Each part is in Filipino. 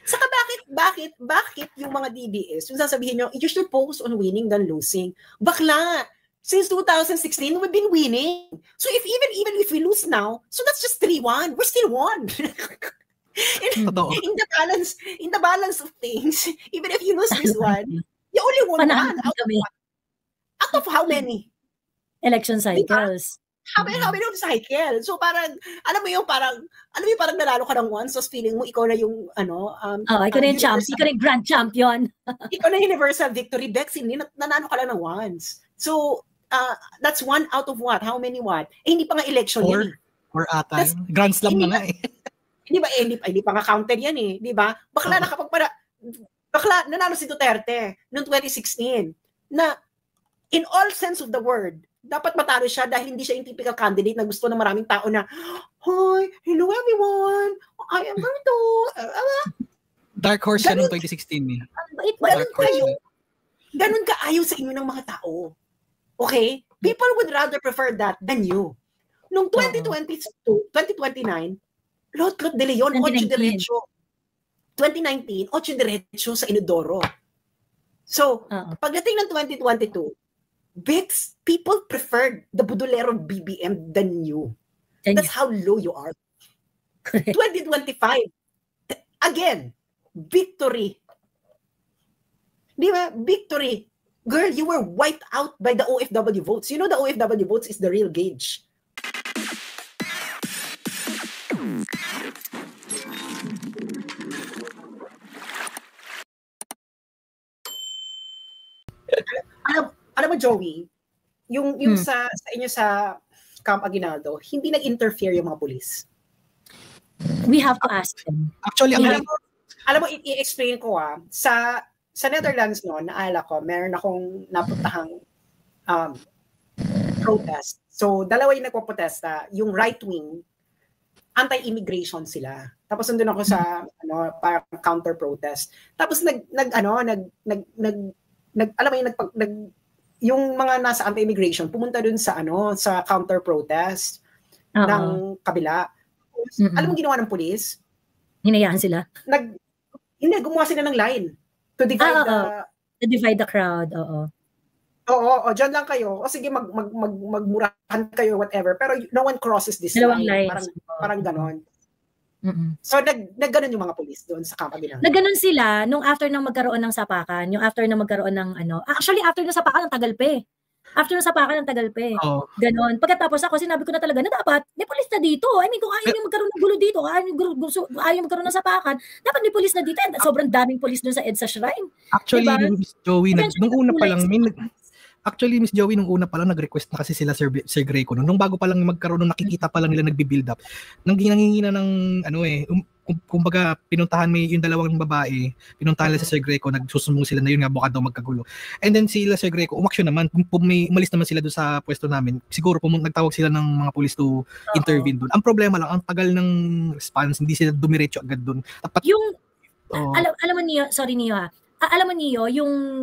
Saka bakit yung mga DDS, yung sasabihin nyo, you should focus on winning than losing. Bakla! Since 2016, we've been winning. So even if we lose now, so that's just 3-1. We're still won. in the balance of things, even if you lose this one, you only won one. Out of how many? Election cycles. How many cycle? So parang, alam mo yung parang nanalo ka ng once, so feeling mo ikaw na yung, ikaw na yung champion, ikaw na yung grand champion. Ikaw na universal victory, Bex, hindi, nanalo ka lang ng once. So, that's one out of what? How many what? Hindi pa nga election yan. Or ata. Grand slam na nga eh. Hindi pa nga counter yan eh. Di ba? Bakla nanalo si Duterte noong 2016 na in all sense of the word, dapat matalo siya dahil hindi siya yung typical candidate na gusto ng maraming tao na, hi, hello everyone, I am going to... Dark horse siya noong 2016 eh. Ganun ka ayaw sa inyo ng mga tao. Okay? People would rather prefer that than you. Noong 2022, 2029, Lot de Leon, 8 diretso. 2019, 8 diretso sa Inodoro. So, pagdating ng 2022, Bex, people preferred the Budolero BBM than you. That's how low you are. 2025, again, victory. Di ba? Victory. Girl, you were wiped out by the OFW votes. You know the OFW votes is the real gauge. Alam mo, Joey, yung sa inyo sa Camp Aguinaldo, hindi nag-interfere yung mga pulis. We have to ask them. Actually, alam mo, i-explain ko sa Netherlands noon, naala ko, meron akong napuntahang protest. So, dalawa yung nagpo-protesta, yung right-wing, anti-immigration sila. Tapos nandun ako sa parang counter-protest. Tapos yung mga nasa anti-immigration pumunta dun sa sa counter-protest ng kabila. Alam mo ginawa ng pulis? Hinayaan sila? Hindi, gumawa sila ng line to divide to divide the crowd. Oo, dyan lang kayo. O sige, magmurahan kayo, whatever. Pero no one crosses this line. Parang ganon. So, nagganon yung mga pulis doon sa Camp Aguinaldo. Nagganon sila nung after nang magkaroon ng sapakan. Yung after nang magkaroon ng Actually, after ng sapakan, ang tagal pa eh. After ng sapakan, ang tagal pa eh. Ganon. Pagkatapos ako, sinabi ko na talaga na dapat may pulis na dito. I mean, kung ayaw nyo magkaroon ng gulo dito, ayaw magkaroon ng sapakan, dapat may pulis na dito. Sobrang daming pulis doon sa EDSA Shrine. Actually, diba? Miss Joey, nung una pa lang, Actually, Miss Joey, nung una pa lang, nag-request na kasi sila Sir Greco. Nung bago pa lang magkaroon, nung nakikita pa lang nila nagbi-build up, nangingina ng, kumbaga, pinuntahan may yung dalawang babae, pinuntahan nila si Sir Greco, nagsusumbong sila na yun nga, baka daw magkagulo. And then sila Sir Greco, umaksyon naman, may umalis naman sila doon sa pwesto namin. Siguro, nagtawag sila ng mga pulis to intervene doon. Ang problema lang, ang tagal ng response, hindi sila dumiretso agad doon. Alam mo niyo, sorry niyo alam mo niyo,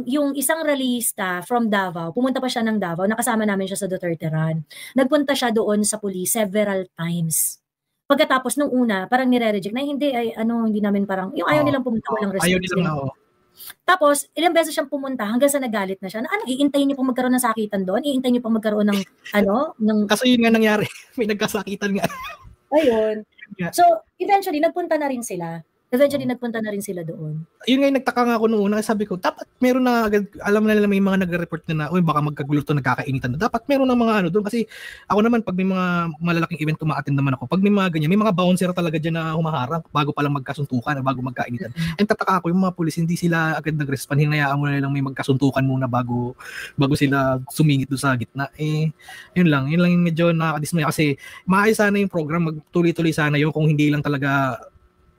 yung isang rallyista from Davao, pumunta pa siya ng Davao, nakasama namin siya sa Duterte Run. Nagpunta siya doon sa police several times. Pagkatapos nung una, parang nire-reject na hindi namin parang, yung ayaw nilang pumunta, walang response. Ayaw nilang Tapos, ilang beses siyang pumunta hanggang sa nagalit na siya. Iintayin niyo pang magkaroon ng sakitan doon? Iintayin niyo pang magkaroon ng, Kaso yun nga nangyari. May nagkasakitan nga. Ayun. So, eventually, nagpunta na rin sila doon. Yun nga yung nagtaka nga ako noong una, sabi ko, dapat meron na agad, alam na nila may mga nagre-report na baka magkagulo to, nagkakainitan na. Dapat meron ng mga doon kasi ako naman pag may mga malalaking event ma-attend naman ako. Pag may mga ganyan, may mga bouncer talaga diyan na humaharang bago pa lang magkasuntukan, bago magkainitan. And tataka ako yung mga pulis, hindi sila agad nag-respond, hinayaan mo na lang may magkasuntukan muna bago sila sumingit doon sa gitna. Yun lang yung medyo nakakadismay kasi maayos sana yung program, magtuloy-tuloy sana yun kung hindi lang talaga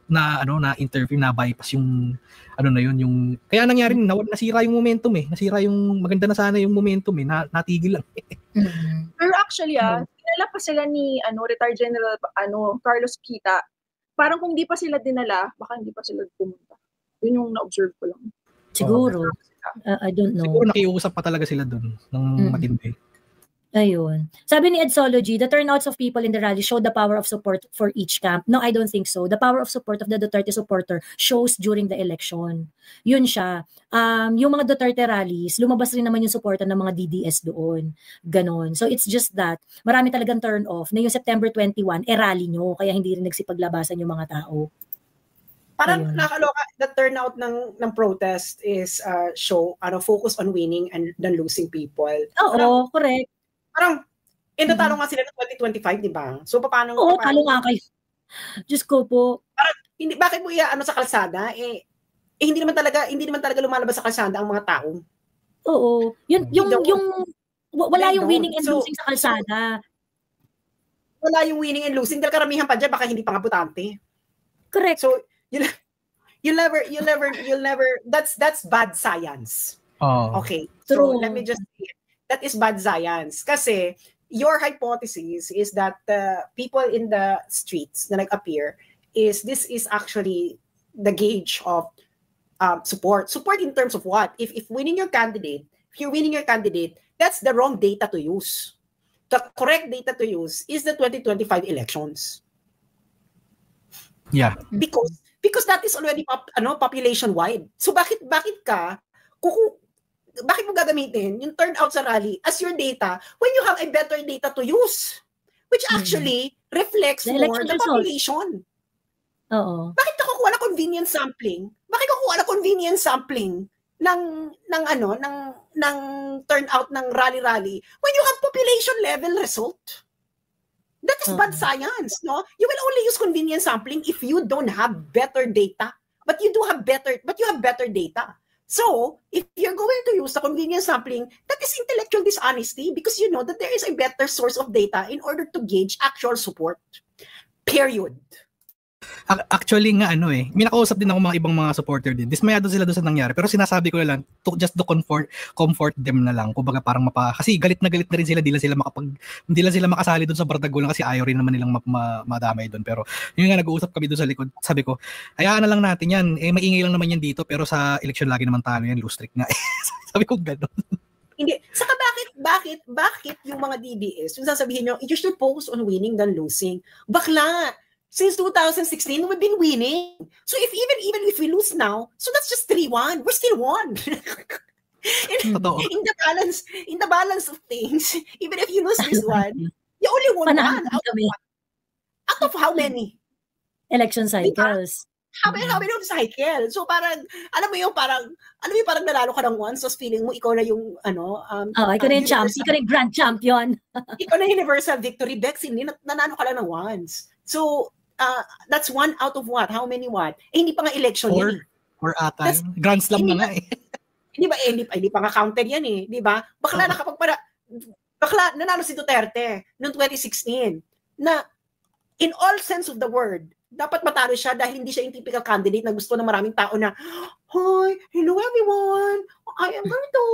na interview na bypass yung yung kaya nangyari nasira yung momentum nasira yung maganda na sana yung momentum natigil lang. Pero actually dinala pa sila ni retired General Carlos Kita. Parang kung di pa sila dinala, baka hindi pa sila pumunta. Yun yung na-observe ko lang. Siguro. I don't know. Siguro nakiusap pa talaga sila doon ng matindi. Ayun. Sabi ni Edsology, the turnouts of people in the rally showed the power of support for each camp. No, I don't think so. The power of support of the Duterte supporter shows during the election. Yun siya. Yung mga Duterte rallies, lumabas rin naman yung suporta ng mga DDS doon. Ganon. So it's just that, marami talagang turn off na yung September 21, rally nyo, kaya hindi rin nagsipaglabasan yung mga tao. Parang nakakaloka, the turnout ng protest is focus on winning and than losing people. Oo, correct. Parang, talo nga sila ng 2025, di ba? So, paano? Oo, talo nga kayo. Diyos ko po. Parang, bakit mo sa kalsada? Hindi naman talaga lumalabas sa kalsada ang mga tao. Oo. Wala yung winning and losing sa kalsada. Wala yung winning and losing. Dahil karamihan pa dyan, baka hindi pa nga butante. Correct. So, you'll never, that's bad science. Oh. Okay. True. So, let me just say it. That is bad science. Kasi, your hypothesis is that the people in the streets na nag-appear this is actually the gauge of support. Support in terms of what? If you're winning your candidate, that's the wrong data to use. The correct data to use is the 2025 elections. Yeah. Because that is already population-wide. So bakit mo gagamitin yung turnout sa rally as your data when you have a better data to use, which actually reflects more the population? Oo. Bakit ka kukuha na convenience sampling? Bakit ka kukuha na convenience sampling ng turnout ng rally when you have population level result? That is bad science, no? You will only use convenience sampling if you don't have better data, but you have better data. So, if you're going to use the convenience sampling, that is intellectual dishonesty because you know that there is a better source of data in order to gauge actual support. Period. Actually nga may nakausap din ako mga ibang mga supporter din. Dismayado sila doon sa nangyari. Pero sinasabi ko na lang just to comfort them na lang. Kumbaga parang kasi galit na rin sila, hindi lang sila makasali doon sa bardagulan kasi ayaw rin naman nilang madamay doon. Pero yun nga, nag-uusap kami doon sa likod. Sabi ko, hayaan na lang natin yan. Maingay lang naman yan dito pero sa election lagi naman talo yan, lose streak nga. Sabi ko gano'n. Hindi. Saka bakit yung mga DDS, yung sasabihin nyo, you should focus on winning than losing. Bakla! Since 2016, we've been winning. So even if we lose now, so that's just 3-1. We're still won. in the balance of things, even if you lose this one, you only won one. Out of how many? Election cycles. How many cycles? So parang, alam mo yung parang nanalo ka ng once, so feeling mo ikaw na yung ikaw na yung ikaw na yung grand champion. Ikaw na universal victory. Bex, hindi nanalo ka lang ng once. So, that's one out of what? How many what? Hindi pa nga election yan. Or ata. Grand Slam na nga Hindi ba? Hindi pa nga counter yan Di ba? Bakla nanalo si Duterte noong 2016 na in all sense of the word, dapat matalo siya dahil hindi siya yung typical candidate na gusto ng maraming tao na, hi, hello everyone, I am going to...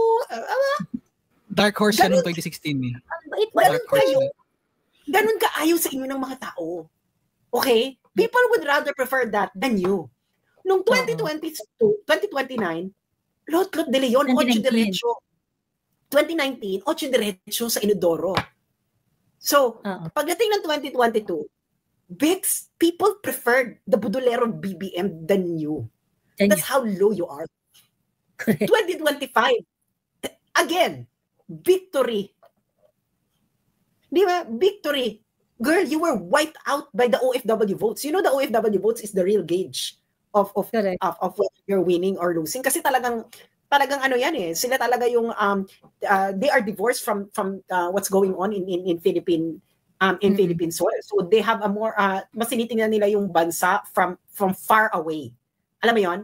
Dark horse siya noong 2016 Ganun ka ayaw sa inyo ng mga tao. Okay? People would rather prefer that than you. Noong 2029, Lot de Leon, 8 diretso. 2019, 8 diretso sa Inodoro. So, pagdating ng 2022, Bex, people preferred the Budolero BBM than you. That's how low you are. 2025, again, victory. Di ba? Victory. Girl, you were wiped out by the OFW votes. You know the OFW votes is the real gauge of whether you're winning or losing. Kasi talagang sila talaga yung they are divorced from what's going on in Philippine Philippine soil. So they have a more mas tinitingnan nila yung bansa from far away. Alam mo 'yon?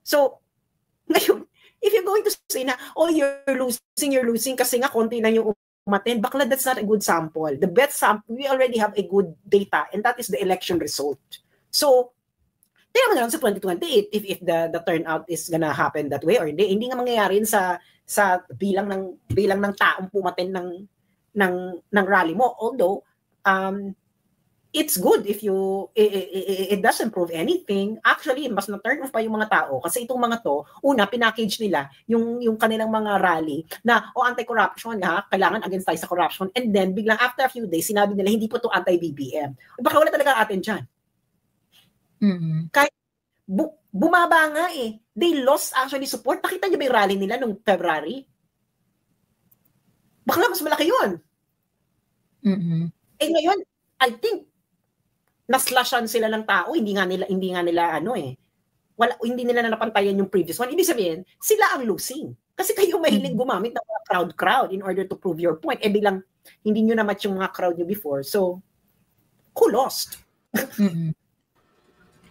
So ngayon, if you're going to say na you're losing kasi nga konti lang yung umattend, bakla, that's not a good sample. The best sample, we already have a good data, and that is the election result. So, tingnan mo na lang sa 2028 if the turnout is gonna happen that way or hindi nga mangyayari sa bilang ng taong pumattend ng rally mo. Although it's good if you, it doesn't prove anything. Actually, mas na-turn off pa yung mga tao kasi itong mga to, una, pinackage nila yung kanilang mga rally na, anti-corruption ha, kailangan against tayo sa corruption. And then, biglang after a few days, sinabi nila, hindi po to anti-BBM. Baka wala talaga atin dyan. Kahit bumaba nga eh. They lost actually support. Nakita niyo ba yung rally nila nung February? Baka mas malaki yun. Eh ngayon, I think, naslashan sila ng tao, hindi nga nila hindi nila napantayan yung previous one. Ibig sabihin, sila ang losing. Kasi kayo mahilig gumamit ng mga crowd in order to prove your point. Eh bilang hindi nyo na-match yung mga crowd nyo before. So, who lost?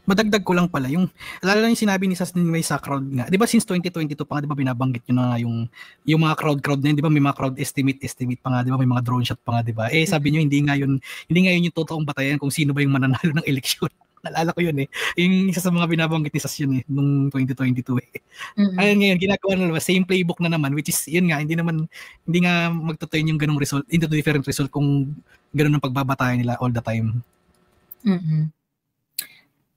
Madagdag ko lang pala, lalo na yung sinabi ni Sas may sa crowd nga. Di ba since 2022 pa nga, di ba binabanggit nyo na yung mga crowd na yun, di ba may mga crowd estimate pa nga, di ba may mga drone shot pa nga, di ba? Sabi nyo, hindi nga yun yung totoong batayan kung sino ba yung mananalo ng eleksyon. Naalala ko yun yung isa sa mga binabanggit ni Sas yun nung 2022 Ayun ngayon, ginagawa na naman, same playbook na naman, which is, yun nga, hindi nga magtutuin yung ganung result, into different result kung ganun ang pagbabatayan nila all the time.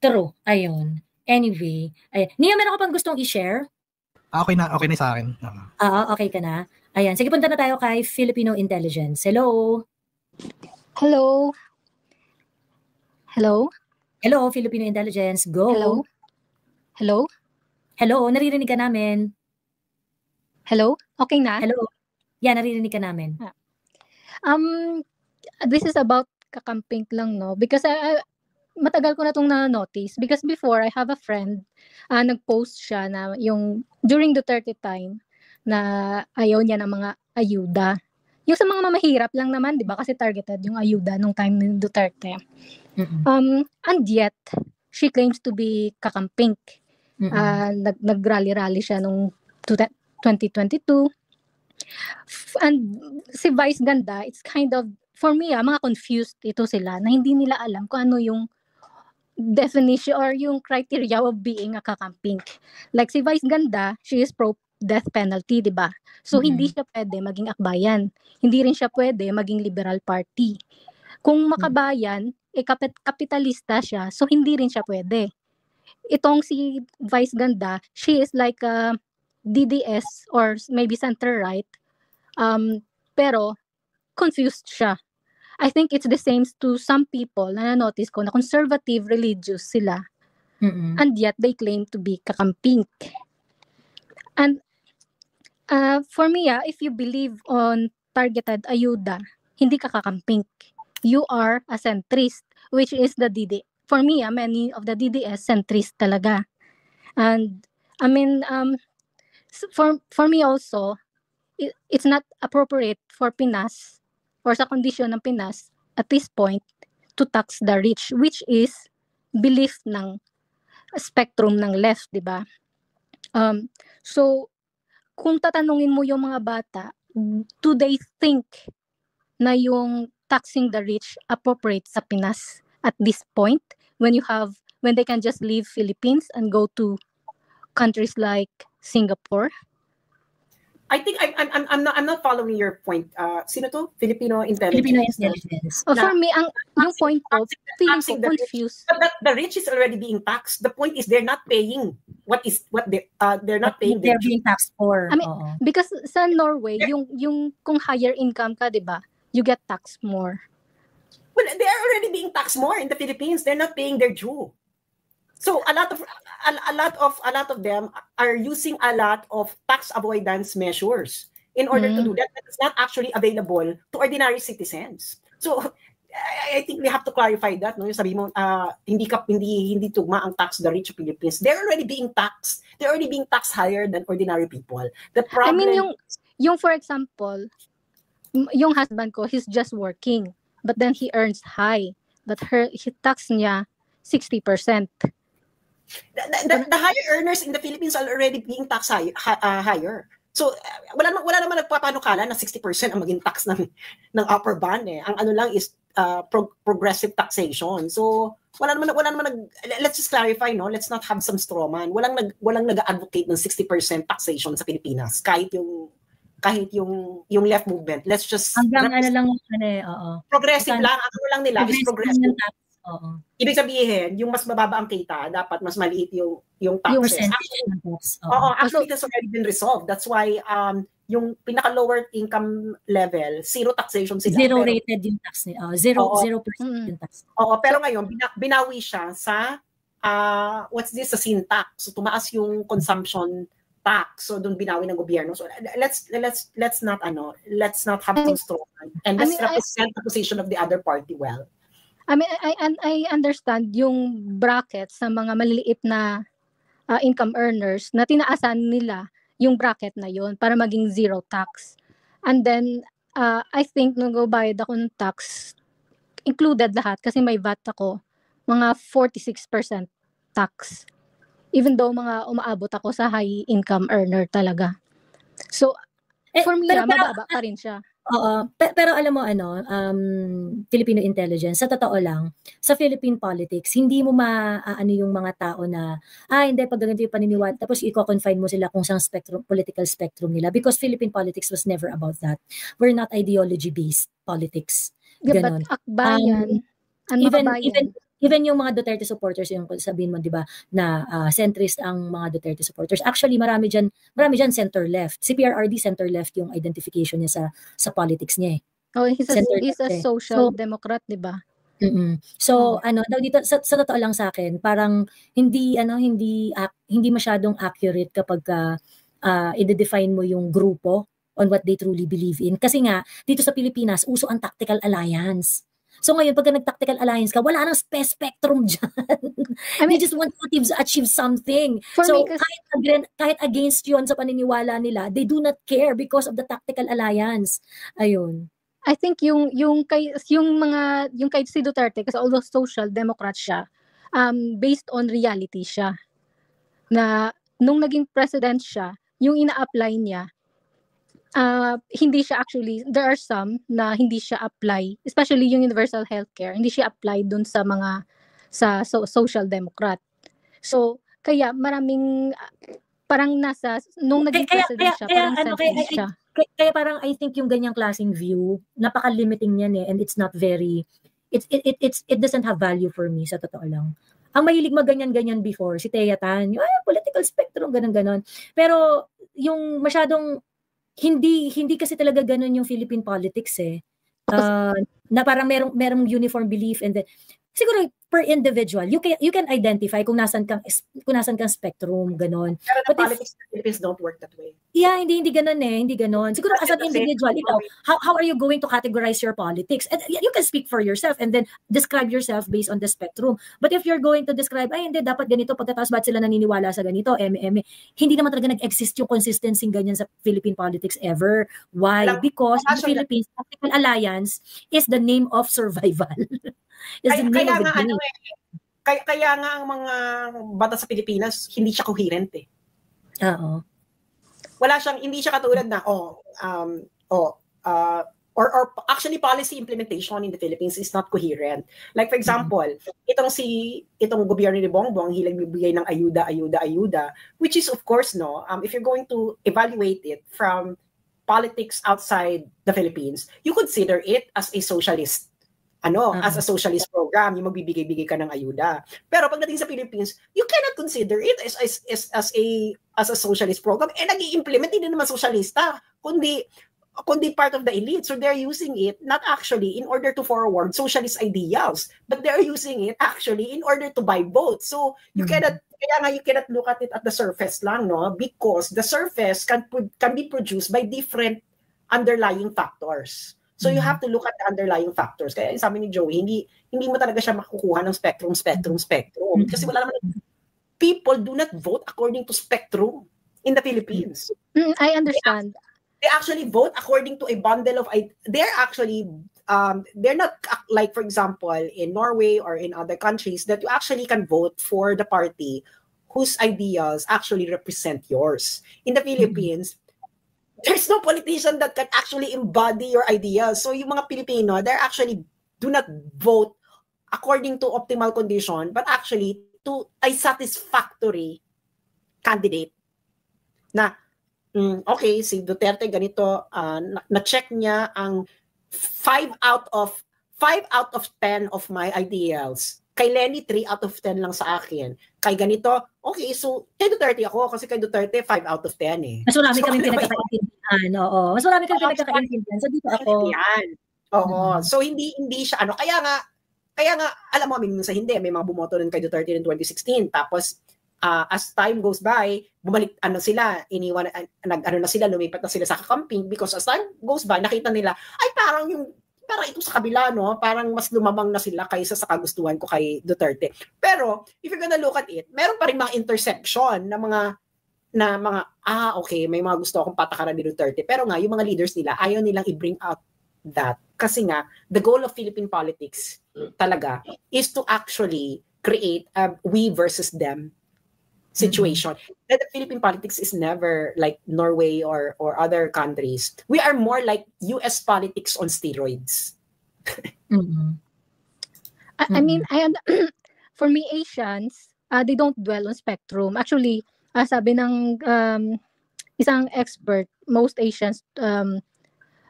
True. Ayun. Anyway. Nia, meron ka pang gustong i-share? Okay na sa akin. Okay ka na. Ayan. Sige, punta na tayo kay Filipino Intelligence. Hello? Hello? Hello? Hello, Filipino Intelligence. Go. Hello? Hello? Hello, naririnig ka namin. Hello? Okay na? Hello? Yeah, naririnig ka namin. This is about kakamping lang, no? Because matagal ko na itong na-notice. Because before, I have a friend, nag-post siya na yung during Duterte time na ayaw niya ng mga ayuda. Yung sa mga mamahirap lang naman, di ba? Kasi targeted yung ayuda nung time ni Duterte. And yet, she claims to be kakamping. Nag-rally-rally siya nung 2022. And si Vice Ganda, it's kind of, for me, mga confused ito sila na hindi nila alam kung ano yung definition or yung criteria of being a kakamping. Like si Vice Ganda, she is pro death penalty, di ba? So hindi siya pwede maging akbayan. Hindi rin siya pwede maging liberal party. Kung makabayan, kapitalista siya, so hindi rin siya pwede. Itong si Vice Ganda, she is like a DDS or maybe center-right, pero confused siya. I think it's the same to some people na notice ko na conservative religious sila. And yet they claim to be kakamping. And for me, if you believe on targeted ayuda, hindi ka kakamping. You are a centrist, which is the DD. For me, many of the DDS centrist talaga. And I mean, for me also, it's not appropriate for Pinas or sa kondisyon ng Pinas at this point to tax the rich, which is belief ng spectrum ng left, di ba? So, kung tatanungin mo yung mga bata, do they think na yung taxing the rich appropriate sa Pinas at this point when they can just leave Philippines and go to countries like Singapore? I think I'm not following your point. Sino to? Filipino Intelligence. Filipino Intelligence. For me, yung point ko, feeling ko confused. But the rich is already being taxed. The point is they're not paying they're not paying. They're being taxed for. I mean, because sa Norway, yung kung higher income ka, di ba, you get taxed more. Well, they are already being taxed more in the Philippines. They're not paying their due. So a lot of them are using a lot of tax avoidance measures in order to do that. It's not actually available to ordinary citizens. So I think we have to clarify that. No, yung sabi mo, hindi tugma ang tax the rich Philippines. They're already being taxed. They're already being taxed higher than ordinary people. The problem. I mean, yung for example, yung husband ko, he's just working, but then he earns high, but he tax niya 60%. The higher earners in the Philippines are already being taxed higher. So wala naman nagpapanukala na 60% ang maging tax ng upper band eh. Ang ano lang is progressive taxation. So wala naman let's just clarify, no? Let's not have some straw man. Walang nag-advocate ng 60% taxation sa Pilipinas kahit yung kahit yung left movement. Let's just hanggang oo. Progressive lang. Ang lang nila is progressive. Oo. Ibig sabihin, yung mas mababa ang kita, dapat mas maliit yung taxes. Actually, that's already been resolved. That's why yung pinaka-lower income level, zero taxation sila. Zero rated yung tax nila. 0% yung tax. Oo, pero ngayon, binawi siya sa, what's this, sa sin tax. So, tumaas yung consumption tax. So, doon binawi ng gobyerno. So, let's not have some straw and let's represent the position of the other party well. I mean, I understand yung bracket sa mga maliliit na income earners na tinaasan nila yung bracket na yon para maging zero tax. And then, I think nung bayad ako ng tax, included lahat kasi may VAT ako, mga 46% tax. Even though mga umaabot ako sa high income earner talaga. So, for me, mababa pa rin siya. Oo. Pero alam mo Filipino intelligence, sa totoo lang, sa Philippine politics, hindi mo yung mga tao na, hindi, pag ganito yung paniniwala, tapos i-confine mo sila kung saan political spectrum nila. Because Philippine politics was never about that. We're not ideology-based politics. Ganon. But akbayan, even yung mga Duterte supporters, yung sabihin mo, di ba, na centrist ang mga Duterte supporters. Actually, marami dyan center-left. Si PRRD, center-left yung identification niya sa politics niya eh. Oh, he's a social democrat, di ba? So, dito, sa totoo lang sa akin, parang hindi masyadong accurate kapag i-define mo yung grupo on what they truly believe in. Kasi nga, dito sa Pilipinas, uso ang tactical alliance. So ngayon, pagka nag-tactical alliance ka, wala nang spectrum dyan. They just want to achieve something. So kahit against yun sa paniniwala nila, they do not care because of the tactical alliance. Ayun. I think yung kay si Duterte, kasi although social democrat siya, based on reality siya. Na nung naging president siya, yung ina-apply niya, hindi siya actually, there are some na hindi siya apply, especially yung universal healthcare, hindi siya apply dun sa mga social democrat. So, kaya maraming parang nung naging president siya, parang centrist siya. Kaya parang I think yung ganyang klaseng view, napaka-limiting niyan and it's not very, it doesn't have value for me, sa totoo lang. Ang mahilig maganyan-ganyan before, si Thea Tan, yung political spectrum, ganon-ganon. Pero yung masyadong hindi kasi talaga ganun yung Philippine politics eh. Na parang merong uniform belief and then siguro per individual you can identify kung nasan kang spectrum ganon. Pero the politics in the Philippines don't work that way. Yeah, hindi ganun eh, hindi ganun. Siguro as an individual, ikaw, how are you going to categorize your politics? And you can speak for yourself and then describe yourself based on the spectrum. But if you're going to describe, hindi, dapat ganito, pagkatapos ba't sila naniniwala sa ganito, hindi naman talaga nag-exist yung consistency ganyan sa Philippine politics ever. Why? Because in the Philippines, tactical alliance is the name of survival. Is the name of the game. Kaya nga ang mga bata sa Pilipinas, hindi siya coherent eh. Oo. Hindi siya katulad na, actually policy implementation in the Philippines is not coherent. Like for example, itong gobyerno ni Bongbong, hilang bibigay ng ayuda, which is of course, if you're going to evaluate it from politics outside the Philippines, you consider it as a socialist as a socialist program, yung magbibigay-bigay ka ng ayuda. Pero pagdating sa Philippines, you cannot consider it as a socialist program. Nag-i-implement hindi naman socialista, kundi part of the elite. So they're using it not actually in order to forward socialist ideals, but they're using it actually in order to buy votes. So you cannot look at it at the surface lang, because the surface can be produced by different underlying factors. So you have to look at the underlying factors. Kaya sabi ni Joey, hindi mo talaga siya makukuha ng spectrum. Kasi wala naman, people do not vote according to spectrum in the Philippines. I understand. They actually vote according to a bundle of, they're not like, for example, in Norway or in other countries that you actually can vote for the party whose ideas actually represent yours. In the Philippines, there's no politician that can actually embody your ideas. So yung mga Pilipino, they actually do not vote according to optimal condition, but actually to a satisfactory candidate na Okay, si Duterte ganito, na-check niya ang 5 out of 10 of my ideals. Kay Lenny, 3 out of 10 lang sa akin. Kay ganito, okay, so kay Duterte ako kasi kay Duterte 5 out of 10 eh. Mas marami So, kami ano ba yun? pinagkakaintindihan. Oo. Mas marami kami Oo, pinagkakaintindihan. So dito ako. Yan. Oo. So hindi siya ano. Kaya nga alam mo minsan hindi may mga bumoto din kay Duterte in 2016 tapos as time goes by, bumalik sila, lumipat na sila sa kakamping because as time goes by, nakita nila ay parang ito sa kabila, no? Parang mas lumamang na sila kaysa sa kagustuhan ko kay Duterte. Pero if you're gonna look at it, meron pa rin mga interception na mga okay, may mga gusto akong patakaran ni Duterte. Pero nga, yung mga leaders nila, ayaw nilang i-bring out that. Kasi nga, the goal of Philippine politics talaga is to actually create a we versus them situation. That the Philippine politics is never like Norway or other countries. We are more like US politics on steroids. I mean, for me, Asians, they don't dwell on spectrum. Actually, sabi ng isang expert, most Asians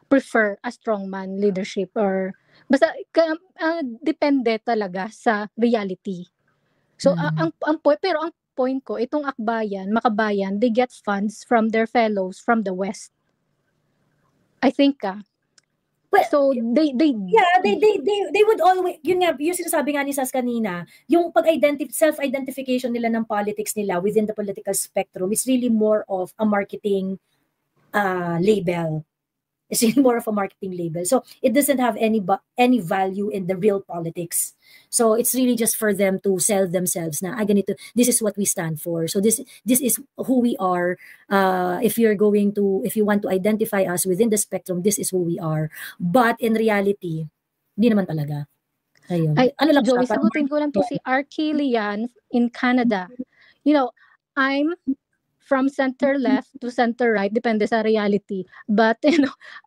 prefer a strongman leadership or basta depende talaga sa reality. So ang point ko, itong Makabayan, they get funds from their fellows from the West. I think Well, so they would always, yun nga, yung sinasabi nga ni Sas kanina, yung self-identification nila ng politics nila within the political spectrum is really more of a marketing label. It's really more of a marketing label. So it doesn't have any value in the real politics. So it's really just for them to sell themselves na ganito, this is what we stand for. So this is who we are. If you want to identify us within the spectrum, this is who we are. But in reality, hindi naman talaga. Ayun. Joey, sagutin ko lang to si Archie Lian in Canada. You know, I'm from center left to center right, depende sa reality. But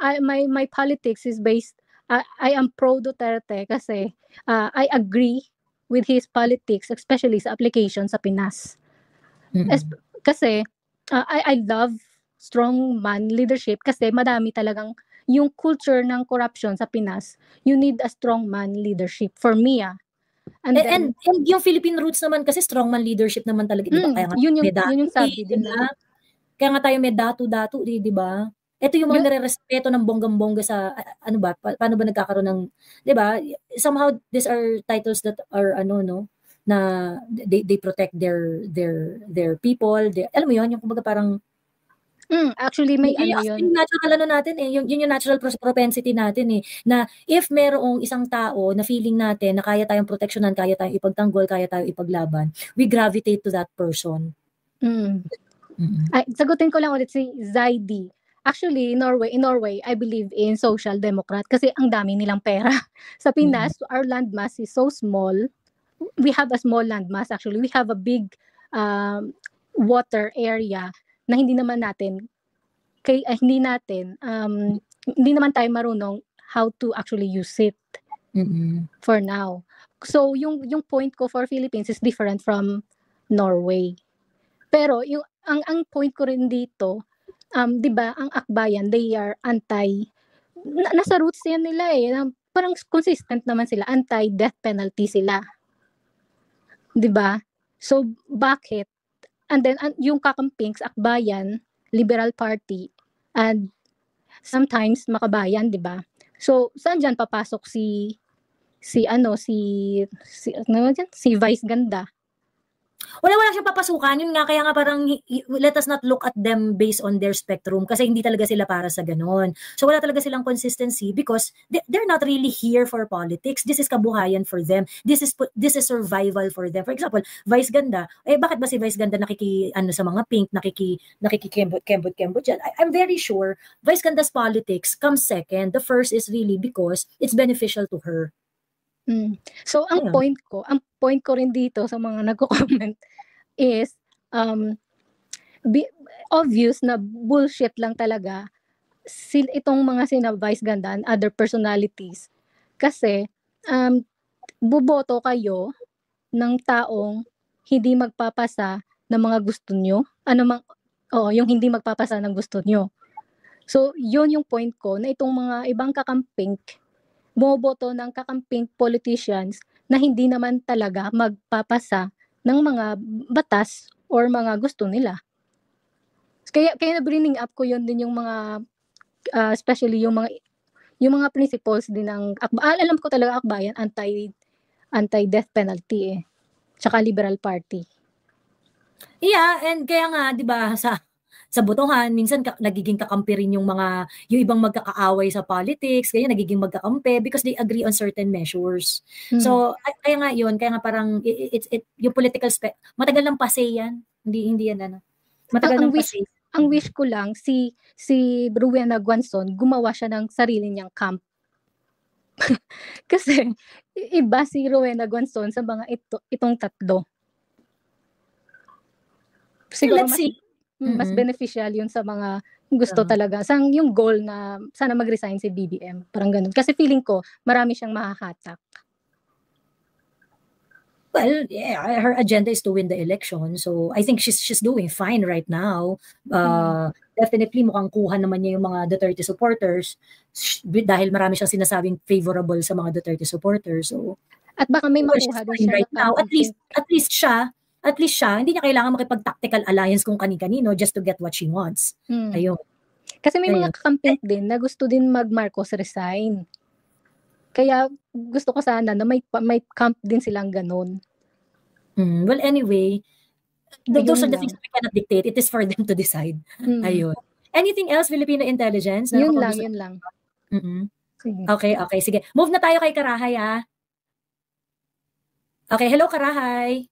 my politics is based. I am pro Duterte kasi I agree with his politics, especially sa application sa Pinas. Kasi I love strong man leadership kasi madami talagang yung culture ng corruption sa Pinas. You need a strong man leadership for me. And yung Philippine roots naman kasi strongman leadership naman talaga, di ba? Kaya nga yun yung sabi din. Kaya nga tayo may datu-datu, di ba? Ito yung mga nare-respeto ng bonggang-bongga sa paano ba nagkakaroon ng, di ba? Somehow these are titles that are na they protect their people. Alam mo yun, yung kumbaga parang actually may yun. Yung natural natin yun yung natural propensity natin na if merong isang tao na feeling natin na kaya tayong proteksyonan, kaya tayong ipagtanggol, kaya tayong ipaglaban, we gravitate to that person. Sagutin ko lang ulit si Zaidi. Actually, in Norway, I believe in social democrat kasi ang dami nilang pera. Sa Pinas, our landmass is so small. We have a small landmass actually. We have a big water area na hindi naman tayo marunong how to actually use it for now. So yung point ko for Philippines is different from Norway. Pero yung ang point ko rin dito, 'di ba, ang Akbayan, they are nasa roots yan nila parang consistent naman sila, anti-death penalty sila. 'Di ba? So bakit? And then yung kakamping sa Akbayan, Liberal Party, and sometimes Makabayan, 'di ba? So saan diyan papasok si Vice Ganda? Wala siyang papasukan. Yun nga, kaya nga parang let us not look at them based on their spectrum kasi hindi talaga sila para sa ganon. So wala talaga silang consistency because they're not really here for politics. This is kabuhayan for them. This is survival for them. For example, Vice Ganda, bakit ba si Vice Ganda sa mga pink, nakikikembot dyan? I'm very sure Vice Ganda's politics comes second. The first is really because it's beneficial to her. So ang point ko rin dito sa mga nagko-comment is obvious na bullshit lang talaga itong mga sina Vice Ganda and other personalities kasi buboto kayo ng taong hindi magpapasa ng mga gusto nyo, yung hindi magpapasa ng gusto nyo. So, yun yung point ko na itong mga ibang kakamping, bumoboto ng kakamping politicians na hindi naman talaga magpapasa ng mga batas or mga gusto nila. Kaya na-bringing up ko yun din yung mga, especially yung mga principles din ng, alam ko talaga akbayan, anti-death penalty tsaka Liberal Party. Yeah, and kaya nga, di ba, sa botohan, minsan nagiging kakampi rin yung ibang magkakaaway sa politics, kaya nagiging magkakampi because they agree on certain measures. So, kaya nga parang, yung political matagal ng pase yan. Hindi yan, matagal ng pase. Ang wish ko lang, si Rowena Guanzon, gumawa siya ng sarili niyang camp. Kasi, iba si Rowena Guanzon sa mga itong tatlo. Siguro mas beneficial yun sa mga gusto talaga. Yung goal na sana mag-resign si BBM. Parang ganun. Kasi feeling ko, marami siyang makakatak. Well, yeah, her agenda is to win the election. So, I think she's doing fine right now. Definitely, mukhang kuha naman niya yung mga Duterte supporters dahil marami siyang sinasabing favorable sa mga Duterte supporters. So, at baka may makuha din siya right now. At least siya, hindi niya kailangan makipag-tactical alliance kung kani-kanino just to get what she wants. Ayun. Kasi may mga kakamping din na gusto din mag-Marcos resign. Kaya gusto ko sana na may camp din silang ganun. Well, anyway, those are the things that we cannot dictate. It is for them to decide. Ayun. Anything else, Filipino intelligence? Yun lang. Sige. Okay, sige. Move na tayo kay Karahay, Okay, hello, Karahay.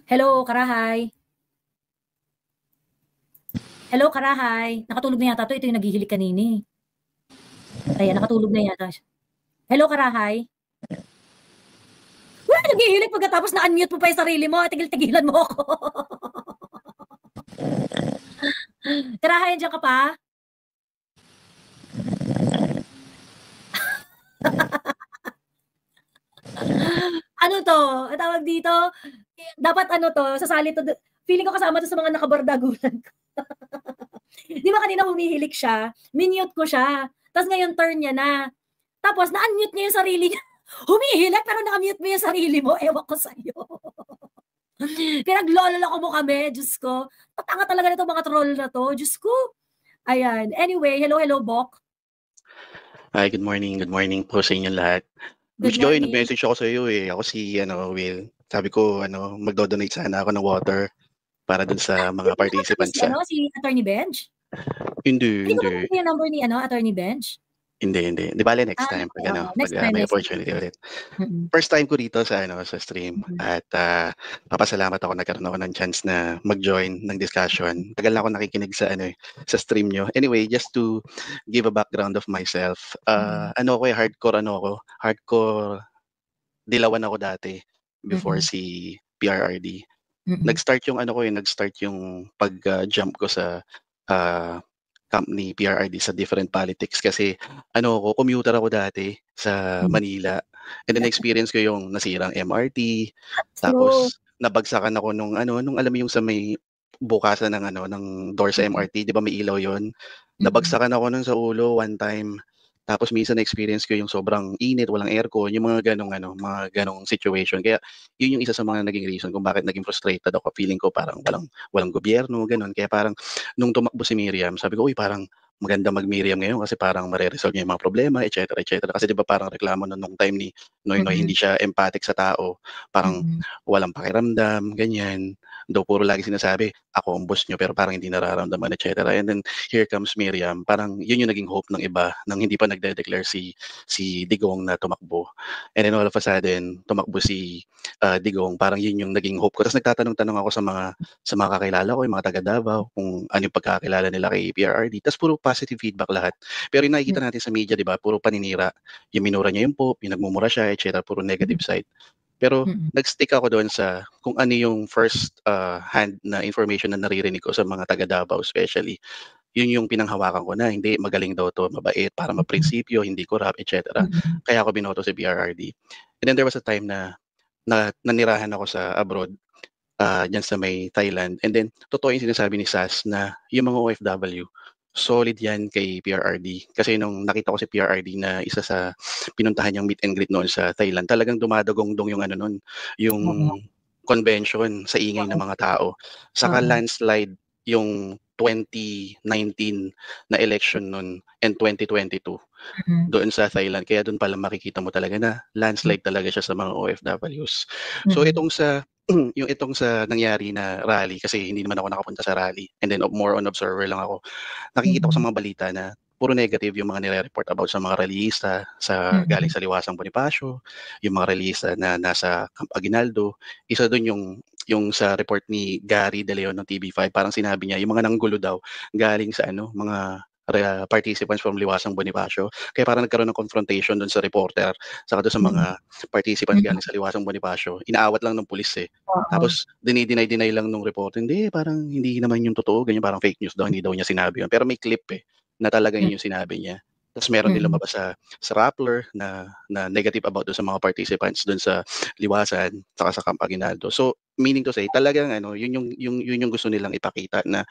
Hello, Karahay. Hello, Karahay. Nakatulog na yata to. Ito yung naghihilik kanini. Ayan, nakatulog na yata. Hello, Karahay. Wala, naghihilik pagkatapos na-unmute mo pa yung sarili mo. Tigil-tigilan mo ako. Karahay, andiyan ka pa? Ano to? Ang tawag dito? Dapat sasali to. Feeling ko kasama to sa mga nakabardagulan ko. Di ba kanina humihilik siya? Minute ko siya. Tapos ngayon turn niya na. Tapos na-unmute niya yung sarili niya. Humihilik pero na-unmute mo yung sarili mo. Ewan ko sa'yo. Pinagloloko mo kami. Diyos ko. Tatanga talaga nito mga troll na to. Diyos ko. Ayan. Anyway, hello, Bok. Hi, good morning. Good morning po sa inyo lahat. Miss Joy, nag-message ako sa iyo Ako si Will. Sabi ko magdo-donate sana ako ng water para dun sa mga participants. Si Attorney Benj? Hindi. Hindi ko yung number ni Attorney Benj? Hindi. Di bale next time pag may opportunity ulit. First time ko dito sa stream at papasalamat ako nagkaroon ako ng chance na mag-join ng discussion. Tagal na ako nakikinig sa sa stream nyo. Anyway, just to give a background of myself. Hardcore dilawan ako dati before si PRRD. Nag-start yung pag-jump ko sa camp ni PRRD sa different politics kasi commuter ako dati sa Manila and then experience ko yung nasirang MRT tapos nabagsakan ako nung alam mo yung sa may bukasan ng door sa MRT, 'di ba may ilaw yon? Nabagsakan ako nun sa ulo one time. Tapos minsan na-experience ko yung sobrang init, walang aircon, yung mga ganong situation. Kaya yun yung isa sa mga naging reason kung bakit naging frustrated ako. Feeling ko parang walang gobyerno, ganon. Kaya parang nung tumakbo si Miriam, sabi ko, parang maganda mag-Miriam ngayon kasi parang mare-resolve niya yung mga problema, etc. Kasi di ba parang reklamo nung time ni Noynoy, hindi siya empathic sa tao, parang walang pakiramdam, ganyan. Daw puro lagi sinasabi, ako ang boss nyo, pero parang hindi nararamdaman, etc. And then here comes Miriam, parang yun yung naging hope ng iba nang hindi pa nagde-declare si Digong na tumakbo. And then all of a sudden, tumakbo si Digong, parang yun yung naging hope ko. Tapos nagtatanong-tanong ako sa mga kakilala ko, yung mga taga Davao, kung ano yung pagkakilala nila kay PRRD. Tapos puro positive feedback lahat. Pero yung nakikita natin sa media, di ba, puro paninira. Yung minura niya yung Pope, yung nagmumura siya, etc. Puro negative side. Pero nag-stick ako doon sa kung ano yung first hand na information na naririnig ko sa mga taga Davao especially. Yun yung pinanghawakan ko na hindi magaling daw to, mabait, para maprinsipyo, hindi corrupt, etc. Kaya ako binoto si PRRD. And then there was a time na nanirahan ako sa abroad. diyan sa may Thailand. And then totoo yung sinasabi ni Sas na yung mga OFW, solid yan kay PRRD. Kasi nung nakita ko si PRRD na isa sa pinuntahan niyang meet and greet noon sa Thailand, talagang dumadagong-dong yung ano noon, yung convention sa ingay ng mga tao. Saka landslide yung 2019 na election noon and 2022 doon sa Thailand. Kaya doon pala makikita mo talaga na landslide talaga siya sa mga OFWs. So itong sa itong sa nangyari na rally, kasi hindi naman ako nakapunta sa rally, and then more on observer lang ako, nakikita ko sa mga balita na puro negative yung mga nire-report about sa mga rallyista sa galing sa Liwasang Bonifacio, yung mga rallyista na nasa Camp Aguinaldo. Isa doon yung sa report ni Gary De Leon ng TV5, parang sinabi niya yung mga nanggulo daw galing sa mga participants from Liwasang Bonifacio. Kaya parang nagkaroon ng confrontation doon sa reporter saka doon sa mga participants galing sa Liwasang Bonifacio. Inaawat lang ng pulis eh. Tapos dinay lang nung reporter, hindi, parang hindi naman yung totoo, ganyan, parang fake news daw, hindi daw niya sinabi yun. Pero may clip na talagang yung sinabi niya. Tapos meron din lumabas sa Rappler na negative about doon sa mga participants doon sa Liwasan saka sa Camp Aguinaldo. So meaning to say, talagang yun yung gusto nilang ipakita na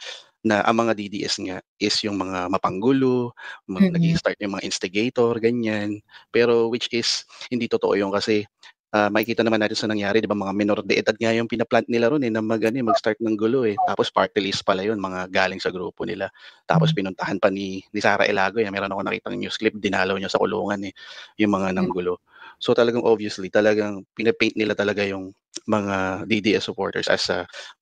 ang mga DDS nga is yung mga mapanggulo, nag-i-start yung mga instigator, ganyan. Pero which is hindi totoo yun, kasi makikita naman natin sa nangyari, di ba, mga minor de edad nga yung pinaplant nila ron na mag-start ng gulo eh. Tapos party list pala yun, mga galing sa grupo nila. Tapos pinuntahan pa ni Sara Elago, meron ako nakitang news clip, dinalaw niya sa kulungan yung mga nanggulo. So talagang obviously, talagang pinapaint nila talaga yung mga DDS supporters as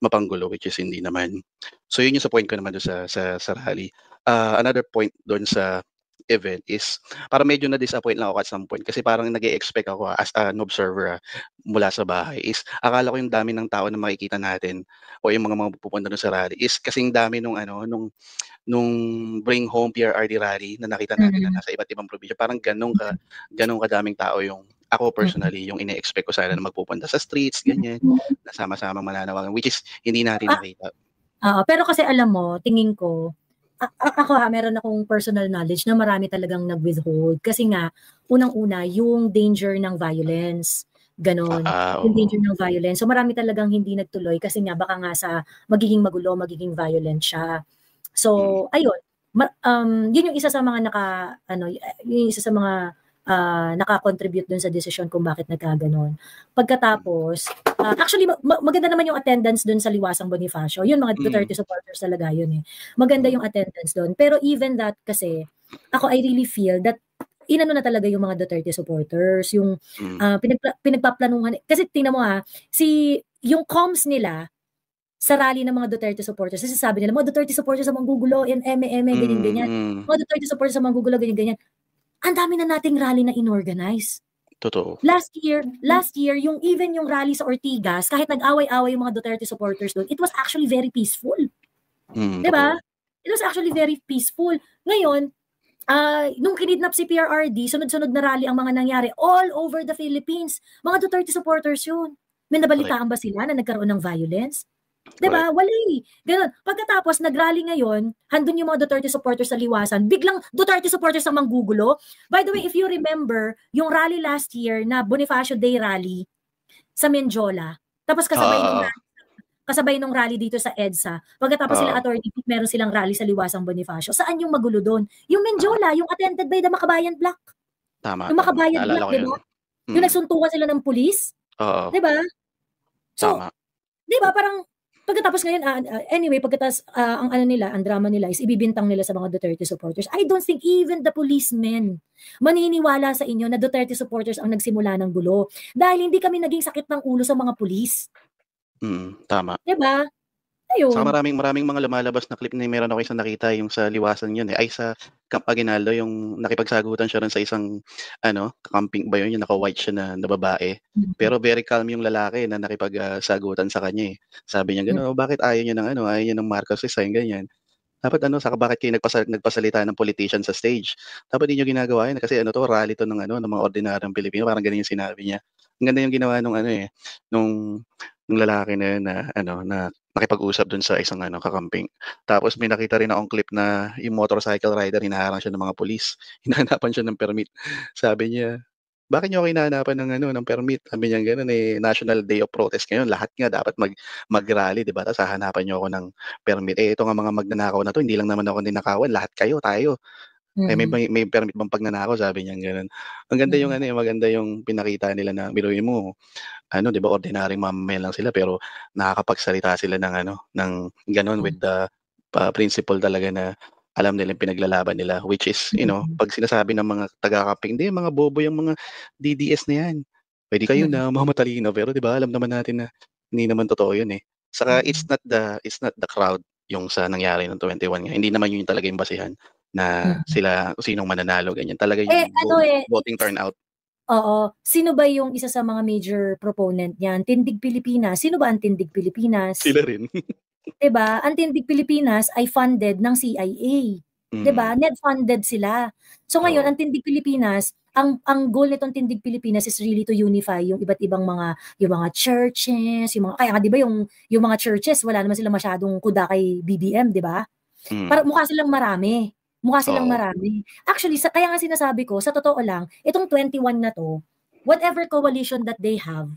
mapanggulo, which is hindi naman. So yun yung sa point ko naman doon sa rally. Another point doon sa event is parang medyo na-disappoint lang ako at some point, kasi parang nag-e-expect ako as an observer mula sa bahay, is akala ko yung dami ng tao na makikita natin o yung mga pupunta doon sa rally is kasing dami nung Bring Home PRRD rally na nakita natin na nasa iba't ibang probinsya. Parang ganun kadaming tao yung ako personally yung ine-expect ko sana na magpupunta sa streets, ganyan, na sama-sama mananawagan, which is hindi natin nakita. Pero kasi alam mo, tingin ko, ako meron akong personal knowledge na marami talagang nag-withhold. Kasi nga, unang-una, yung danger ng violence. Ganon. Yung danger ng violence. So marami talagang hindi nagtuloy kasi nga baka nga sa magiging magulo, magiging violent siya. So, ayun. Yun yung isa sa mga naka-contribute dun sa decision kung bakit nagkaganon. Pagkatapos, actually, maganda naman yung attendance dun sa Liwasang Bonifacio. Yun, mga Duterte supporters talaga yun eh. Maganda yung attendance dun. Pero even that kasi, I really feel that inano na talaga yung mga Duterte supporters, yung pinagpaplanuhan. Kasi tingnan mo yung comms nila sa rally ng mga Duterte supporters, kasi sabi nila, mga Duterte supporters ang manggugulo, ganyan-ganyan. Mga Duterte supporters ang manggugulo, ganyan-ganyan. Ang dami na nating rally na inorganize. Totoo. Last year, yung rally sa Ortigas, kahit nag-away-away yung mga Duterte supporters doon, it was actually very peaceful. Diba? It was actually very peaceful. Ngayon, nung kinidnap si PRRD, sunod-sunod na rally ang mga nangyari all over the Philippines. Mga Duterte supporters yun. May nabalitaan ba sila na nagkaroon ng violence? Diba? Wala eh. Ganun. Pagkatapos, nag-rally ngayon, handun yung mga Duterte supporters sa Liwasan, biglang Duterte supporters ang manggugulo. By the way, if you remember, yung rally last year na Bonifacio Day rally sa Menjola, tapos kasabay nung rally dito sa EDSA, pagkatapos sila Attorney Pete, meron silang rally sa Liwasang Bonifacio. Saan yung magulo doon? Yung Menjola, yung attended by the Makabayan Block. Tama. Yung Makabayan Block, diba? Yung nagsuntukan sila ng pulis. Diba? So, diba, parang pagkatapos ngayon, anyway, pagkatapos ang drama nila is ibibintang nila sa mga Duterte supporters. I don't think even the policemen maniniwala sa inyo na Duterte supporters ang nagsimula ng gulo. Dahil hindi kami naging sakit ng ulo sa mga pulis. Tama. Diba? Ayun. Saka maraming mga lumalabas na clip na meron ako isang nakita yung sa Liwasan yun ay sa Camp Aguinaldo, yung nakipagsagutan siya rin sa isang camping ba yun, yung naka-white siya na babae. Pero very calm yung lalaki na nakipagsagutan sa kanya eh. Sabi niya gano'n, bakit ayaw niya ng Marcos resign, ganyan. Dapat saka bakit kayo nagpasalita ng politician sa stage? Dapat hindi nyo ginagawa yun kasi rally to ng mga ordinaryong Pilipino, parang ganyan yung sinabi niya. Ang ganda yung ginawa nung lalaki na yun na nakipag-usap dun sa isang kakamping. Tapos may nakita rin akong clip na yung motorcycle rider, hinaharang siya ng mga pulis. Hinahanapan siya ng permit. Sabi niya, bakit niyo ako hinahanapan ng permit? Sabi niya gano'n, National Day of Protest ngayon, lahat nga dapat mag-rally, 'di ba? Tapos hahanapan niyo ako ng permit. Ito nga mga magnanakaw na 'to, hindi lang naman ako ninakawan, lahat kayo, tayo. May permit bang pagnanakaw? Sabi niya gano'n. Ang ganda yung maganda yung pinakita nila na biruin mo, 'di ba, ordinaryong mamamayan lang sila pero nakakapagsalita sila ng gano'n with the principle talaga na alam nila yung pinaglalaban nila, which is, pag sinasabi ng mga taga-camping, hindi, mga bobo yung mga DDS na yan. Pwede kayo na mga matalino, pero 'di ba, alam naman natin na hindi naman totoo yun eh. Saka it's not the crowd yung sa nangyari ng 21 nga. Hindi naman yun talaga yung basihan na sila sinong mananalo, ganyan. Talaga yung voting turnout. Oo. Sino ba yung isa sa mga major proponent niyan? Tindig Pilipinas. Sino ba ang Tindig Pilipinas? Sila rin. 'Di ba? Ang Tindig Pilipinas ay funded ng CIA. 'Di ba? Net funded sila. So ngayon, ang Tindig Pilipinas, ang goal nitong Tindig Pilipinas is really to unify yung iba't ibang yung mga churches, kaya nga 'di ba yung mga churches, wala naman sila masyadong kuda kay BBM, 'di ba? Para mukha silang marami. Actually, kaya nga sinasabi ko, sa totoo lang, itong 21 na to, whatever coalition that they have,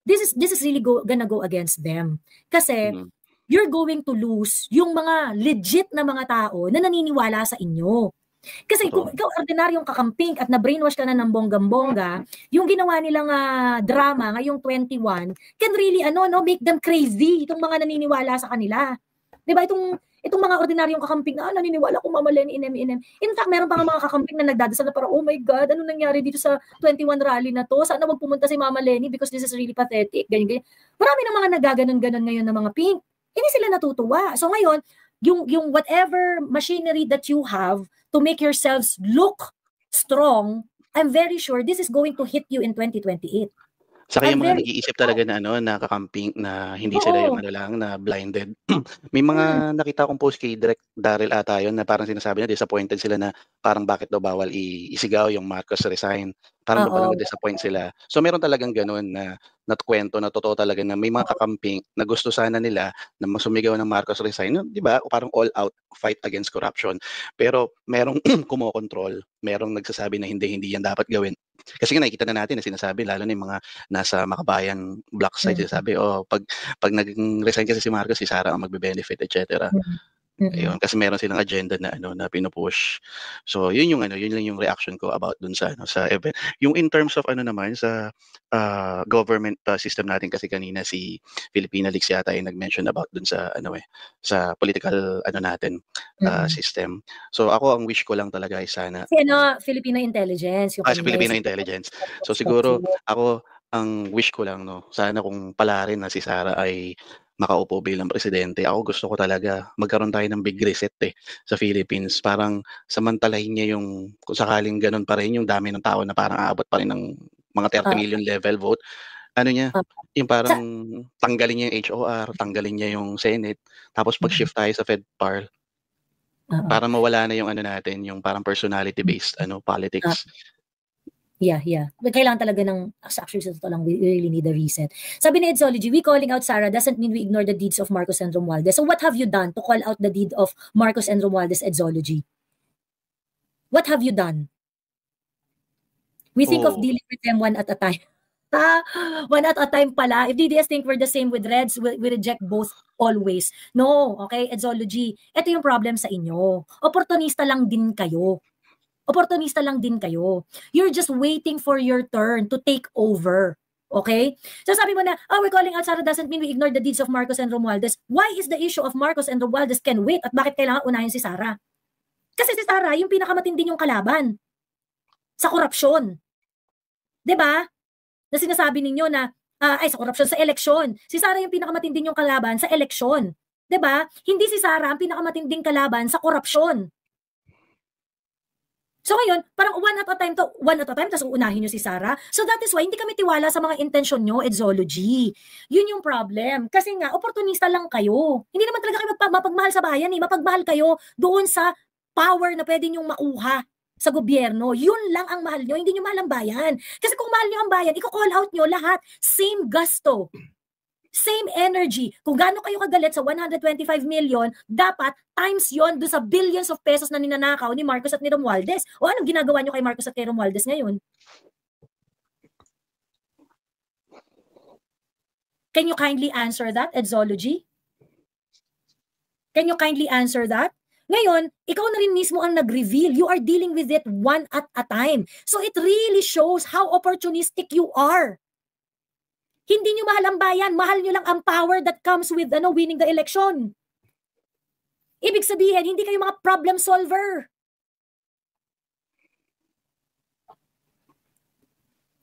this is really gonna go against them. Kasi you're going to lose yung mga legit na mga tao na naniniwala sa inyo. Kasi kung ikaw ordinaryong kakamping at na-brainwash ka na ng bonggang-bongga, yung ginawa nilang drama ngayong 21 can really make them crazy, itong mga naniniwala sa kanila. 'Di ba? Itong mga ordinaryong kakamping na naniniwala kung Mama Leni inem. In fact, meron pa nga mga kakamping na nagdadasal na parang, oh my God, ano nangyari dito sa 21 rally na to? Sana wag pumunta si Mama Leni because this is really pathetic. Ganyan. Marami ng mga nagaganon-ganon ngayon na mga pink. Hindi sila natutuwa. So ngayon, yung whatever machinery that you have to make yourselves look strong, I'm very sure this is going to hit you in 2028. Saka yung mga nag-iisip talaga na na kakamping na hindi sila yung na blinded. May mga nakita akong post kay Direk Daryl ata yun na parang sinasabi niya disappointed sila na parang bakit daw bawal isigaw yung Marcos resign. Parang doon palang disappoint sila. So meron talagang ganun na kwento na totoo talaga na may mga kakamping na gusto sana nila na masumigaw ng Marcos resign, 'di ba? O parang all out fight against corruption. Pero merong kumokontrol, merong nagsasabi na hindi yan dapat gawin. Kasi nga nakikita na natin na sinasabi lalo na yung mga nasa Makabayan block side sinasabi, pag nag-resign kasi si Marcos, si Sara ang magbe-benefit, etc. Ayun, kasi meron silang agenda na na pinupush. So yun lang yung reaction ko about dun sa sa event. Yung in terms of naman sa government system natin, kasi kanina si Filipina Leaks yata ay nag-mention about dun sa sa political natin system. So ako ang wish ko lang talaga ay sana Filipino Intelligence, yung Filipino Intelligence. So siguro ako ang wish ko lang sana kung pala rin na si Sara ay makaupo bilang presidente. Ako gusto ko talaga magkaroon tayo ng big reset sa Philippines. Parang samantalahin niya yung kung sakaling ganun pa rin yung dami ng tao na parang aabot pa rin ng mga 30 million level vote. Yung parang tanggalin niya yung HOR, tanggalin niya yung Senate, tapos pag-shift tayo sa FedPAR. Para mawala na yung natin, yung parang personality-based politics. Yeah. Kailangan talaga actually sa totoo lang, we really need a reset. Sabi ni Edsology, we calling out Sara doesn't mean we ignore the deeds of Marcos and Romualdez. So what have you done to call out the deed of Marcos and Romualdez, Edsology? What have you done? We think of dealing with them one at a time. One at a time pala. If DDS think we're the same with Reds, we reject both always. No, okay, Edsology. Ito yung problem sa inyo. Opportunista lang din kayo. You're just waiting for your turn to take over. Okay? So sabi mo na, we're calling out Sara doesn't mean we ignore the deeds of Marcos and Romualdez. Why is the issue of Marcos and Romualdez can wait at bakit kailangan unahin si Sara? Kasi si Sara yung pinakamatindi yung kalaban sa korupsyon. 'Di ba? Na sinasabi ninyo na sa korupsyon sa eleksyon. Si Sara yung pinakamatindi yung kalaban sa eleksyon. 'Di ba? Hindi si Sara ang pinakamatinding kalaban sa korupsyon. So ngayon, parang one at a time, tapos uunahin nyo si Sara. So that is why, hindi kami tiwala sa mga intensyon nyo, Edsology. Yun yung problem. Kasi nga, opportunista lang kayo. Hindi naman talaga kayo mapagmahal sa bayan. Mapagmahal kayo doon sa power na pwede nyong mauha sa gobyerno. Yun lang ang mahal nyo, hindi nyo mahal ang bayan. Kasi kung mahal nyo ang bayan, i-call out nyo lahat. Same gusto. Same energy. Kung gaano kayo kagalit sa 125 million, dapat times yon doon sa billions of pesos na ninanakaw ni Marcos at ni Romualdez. O anong ginagawa nyo kay Marcos at kay Romualdez ngayon? Can you kindly answer that, Edzology? Can you kindly answer that? Ngayon, ikaw na rin mismo ang nag-reveal. You are dealing with it one at a time. So it really shows how opportunistic you are. Hindi nyo mahal ang bayan. Mahal nyo lang ang power that comes with winning the election. Ibig sabihin, hindi kayo mga problem solver.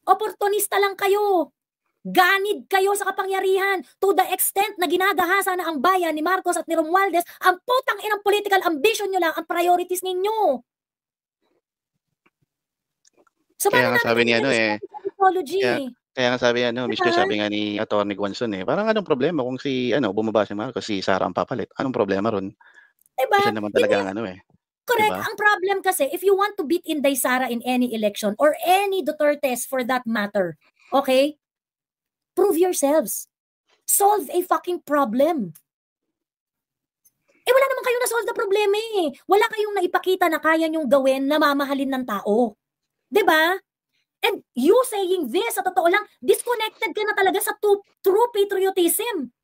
Opportunista lang kayo. Ganid kayo sa kapangyarihan to the extent na ginagahasa na ang bayan ni Marcos at ni Romualdez, ang putang inang political ambition nyo lang, ang priorities ninyo. So, kaya nga sabi ni kaya nga sabi Miss sabi nga ni Atty. Guanzon parang anong problema kung si bumaba si Marcos, si Sara ang papalit? Anong problema ron? Diba? Isa naman talaga ang Correct. Diba? Ang problem kasi, if you want to beat Inday Sara in any election or any Dutertes for that matter, okay? Prove yourselves. Solve a fucking problem. Wala naman kayong na-solve na problema eh. Wala kayong naipakita na kaya nyong gawin na mamahalin ng tao. Diba? And you saying this, sa totoo lang, disconnected ka na talaga sa true patriotism.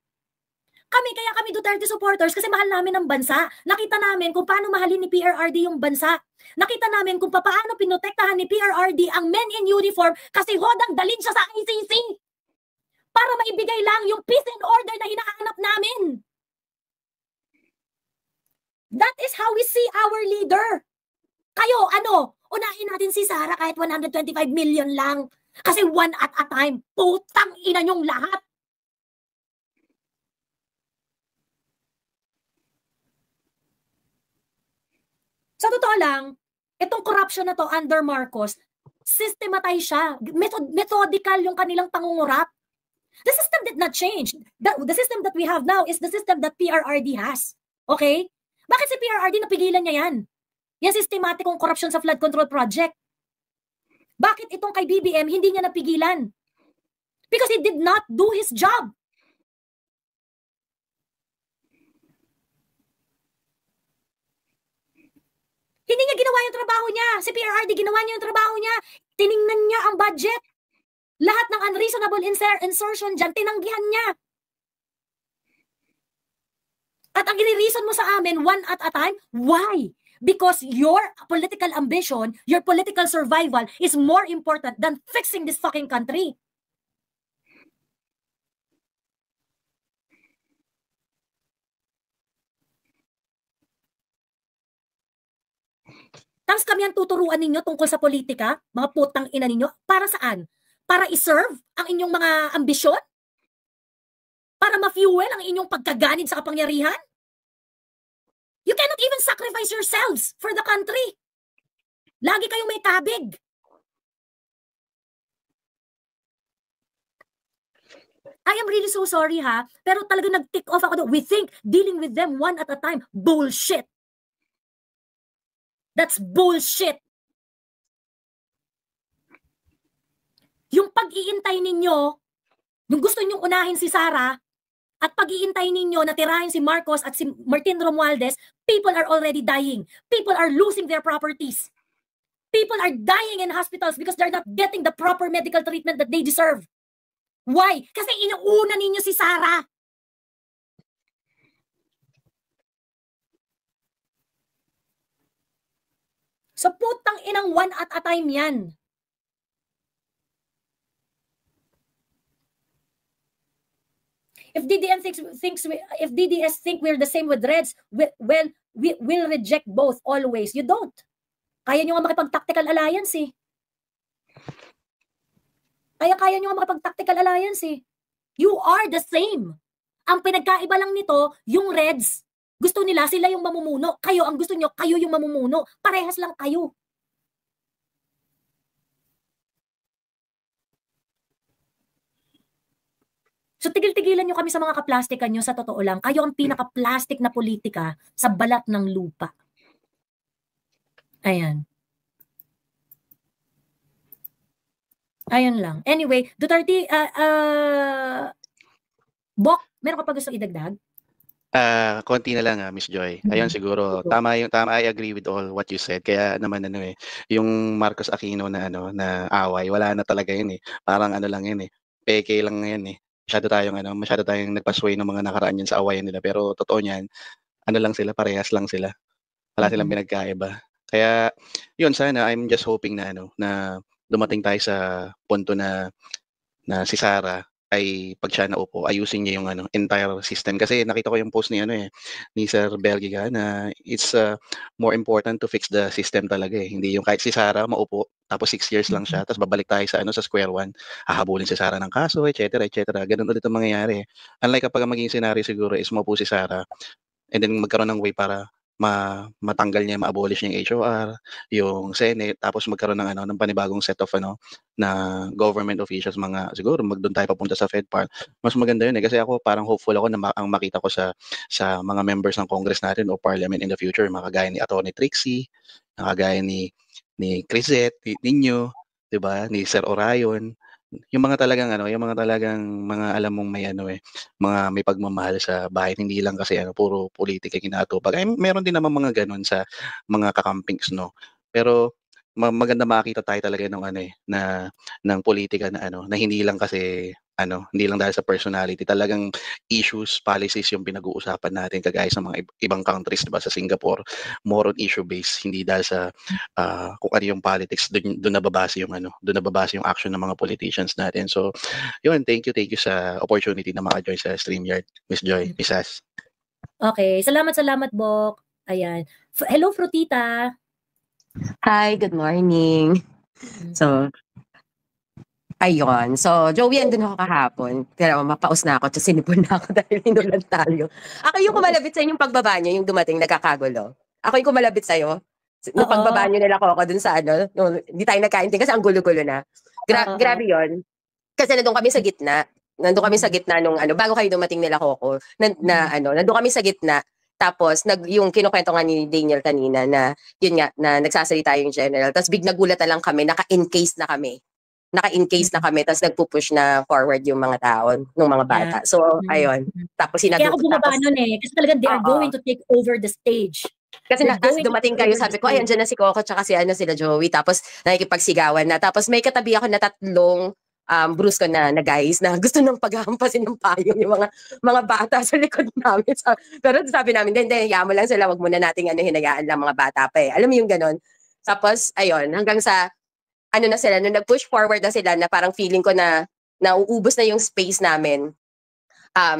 Kaya kami Duterte supporters kasi mahal namin ang bansa. Nakita namin kung paano mahalin ni PRRD yung bansa. Nakita namin kung paano pinotektahan ni PRRD ang men in uniform kasi hodang dalhin siya sa ICC. Para maibigay lang yung peace and order na hinahanap namin. That is how we see our leader. Kayo, unahin natin si Sara kahit 125 million lang. Kasi one at a time, putang ina nyong lahat. Sa totoo lang, itong corruption na to under Marcos, systematize siya. Methodical yung kanilang pangungurap. The system did not change. The system that we have now is the system that PRRD has. Okay? Bakit si PRRD napigilan niya yan? Yan systematikong corruption sa flood control project. Bakit itong kay BBM hindi niya napigilan? Because he did not do his job. Hindi niya ginawa yung trabaho niya. Si PRRD ginawa niya yung trabaho niya. Tiningnan niya ang budget. Lahat ng unreasonable insertion dyan, tinanggihan niya. At ang i-reason mo sa amin, one at a time, why? Because your political ambition, your political survival is more important than fixing this fucking country. Tapos kami ang tuturuan ninyo tungkol sa politika, mga putang ina ninyo, para saan? Para i-serve ang inyong mga ambisyon? Para ma-fuel ang inyong pagkaganid sa kapangyarihan? You cannot even sacrifice yourselves for the country. Lagi kayong may tabig. I am really so sorry pero talaga nag-tick off ako doon. We think dealing with them one at a time. Bullshit. That's bullshit. Yung pag-iintay ninyo, yung gusto ninyong unahin si Sara, at pag-iintay ninyo na tirahin si Marcos at si Martin Romualdez, people are already dying. People are losing their properties. People are dying in hospitals because they're not getting the proper medical treatment that they deserve. Why? Kasi inuuna ninyo si Sara. So putang inang one at a time yan. If DDS think we're the same with Reds, we'll reject both always. You don't. Kaya nyo nga makipag-tactical alliance Kaya nyo nga makipag-tactical alliance You are the same. Ang pinagkaiba lang nito, yung Reds, gusto nila sila yung mamumuno. Kayo, ang gusto nyo, kayo yung mamumuno. Parehas lang kayo. So tigil-tigilan nyo kami sa mga kaplastikan nyo, sa totoo lang. Kayo ang pinaka-plastic na politika sa balat ng lupa. Ayan. Ayan lang. Anyway, Duterte, Bok, meron ka pa gusto idagdag? Konti na lang Miss Joy. Ayun siguro tama I agree with all what you said. Kaya naman yung Marcos Aquino na na away, wala na talaga yun Parang lang yun peke lang yan masyado tayong nagpasway ng mga nakaraan yan sa awayan nila. Pero totoo niyan, ano lang sila, parehas lang sila. Wala silang pinagkaiba. Kaya, yun, sana, I'm just hoping na, na dumating tayo sa punto na si Sara ay pag siya naupo, ayusin niya yung entire system. Kasi nakita ko yung post ni ni Sir Belgiga na it's more important to fix the system talaga eh. Hindi yung kahit si Sara maupo tapos 6 years lang siya tapos babalik tayo sa sa square one, hahabulin si Sara ng kaso, etc. etc. Ganun ulit ang mangyayari. Unlike kapag maging scenario siguro is maupo si Sara and then magkaroon ng way para matanggal niya, ma-abolish niya yung HOR, yung Senate, tapos magkaroon ng ng panibagong set of na government officials, mga siguro doon tayo papunta sa FedPAR. Mas maganda yun kasi ako parang hopeful ako na ang makita ko sa mga members ng Congress natin o Parliament in the future, makagaya ni Atty. Trixie, nakagaya ni Crisette, ninyo, 'di ba? Ni Sir Orion, yung mga talagang mga alam mong may mga may pagmamahal sa bahay, hindi lang kasi puro politika ginatupag. Ay meron din naman mga ganun sa mga kakampings, no. Pero maganda makita tayo talaga ng ng politika na na hindi lang kasi hindi lang dahil sa personality, talagang issues, policies yung pinag-uusapan natin kagaya sa mga ibang countries, 'di ba, sa Singapore, more on issue based, hindi dahil sa kung ano yung politics, doon nababase yung action ng mga politicians natin. So, yun, thank you sa opportunity na maka-join sa StreamYard, Miss Joy, Miss As. Okay, salamat Bok. Ayan. Hello Frutita. Hi, good morning. So, ayun. So, Joey, andun ako kahapon. Pero mapaus na ako, kasi sinipon na ako dahil hinulan tayo. Ako yung kumalabit sa inyong pagbaba nyo, yung dumating, nagkakagulo. Ako yung kumalabit sa'yo. Nung pagbaba nyo nila ko dun sa hindi tayo nagkaintin kasi ang gulo-gulo na. Grabe yun. Kasi nandun kami sa gitna. Nandun kami sa gitna nung bago kayo dumating nila Coco. Nandun kami sa gitna. Tapos, yung kinukwento nga ni Daniel kanina na, yun nga, na nagsasalita yung general. Tapos, nagulat na lang kami, naka-encase na kami. Tapos, nagpupush na forward yung mga tao, ng mga bata. So, ayun. Tapos, kaya ako bumaba nun kasi talagang they are going to take over the stage. Kasi as dumating kayo, sabi ko, ay, andyan na si Coco, tsaka sila Joey. Tapos, nakikipagsigawan na. Tapos, may katabi ako na 3 bruce ko na guys na gusto nang paghahampasin ng payong yung mga bata sa likod namin. Pero sabi namin, hindi, mo lang sila, wag muna nating hinayaan lang mga bata pa eh. Alam mo yung ganon. Tapos, ayun, hanggang sa, na sila, nung nag-push forward na sila, na parang feeling ko na nauubos na yung space namin.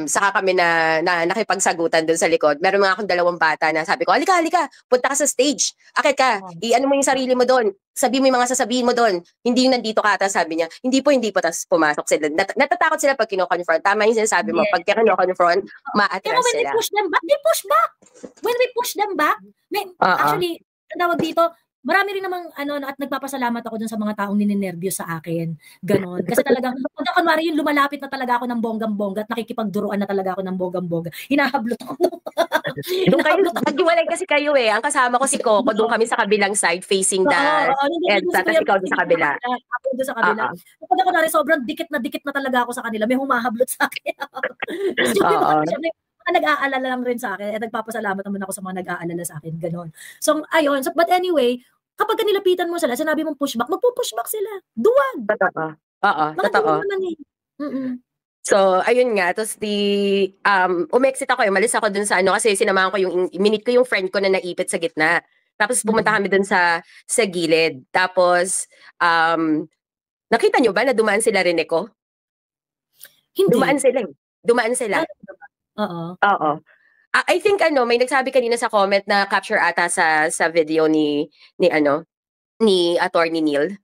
Saka kami na nakipagsagutan doon sa likod. Meron mga akong 2 bata na sabi ko, halika, punta ka sa stage. Akit ka, i-ano mo yung sarili mo doon. Sabi mo yung mga sasabihin mo doon. Hindi yung nandito ka. Tapos sabi niya, hindi po. Tapos pumasok sila. Natatakot sila pag kino-confront. Tama yung sinasabi mo. Pag kino-confront, ma-attract sila. They push back. When we push them back, actually, ang tawag dito, marami rin namang at nagpapasalamat ako dun sa mga taong ninenervyos sa akin. Ganon. Kasi talagang, pag kunwari yung lumalapit na talaga ako ng bonggang-bongga at nakikipagduruan na talaga ako ng bonggang-bongga, hinahablot ako. Doon kayo, naghiwalay kasi kayo eh. Ang kasama ko si Coco, doon kami sa kabilang side, facing the EDSA, tapos ikaw doon sa kabila. Ako doon sa kabila. Kapag ako sobrang dikit na talaga ako sa kanila, may humahablot sa akin. Nag-aalala lang rin sa akin at nagpapasalamat naman ako sa mga nag-aalala sa akin, ganon. So, ayun. So, but anyway, kapag nilapitan mo sila, sinabi mong pushback, magpo-pushback sila. Duwag. Totoo. So, ayun nga. Tapos, umexit ako, umalis ako dun sa kasi sinamahan ko minute ko yung friend ko na naipit sa gitna. Tapos, pumunta kami dun sa gilid. Tapos, nakita nyo ba na dumaan sila Rineco? Hindi. Dumaan sila. Oo. I think may nagsabi kanina sa comment na capture ata sa video ni Attorney Neil.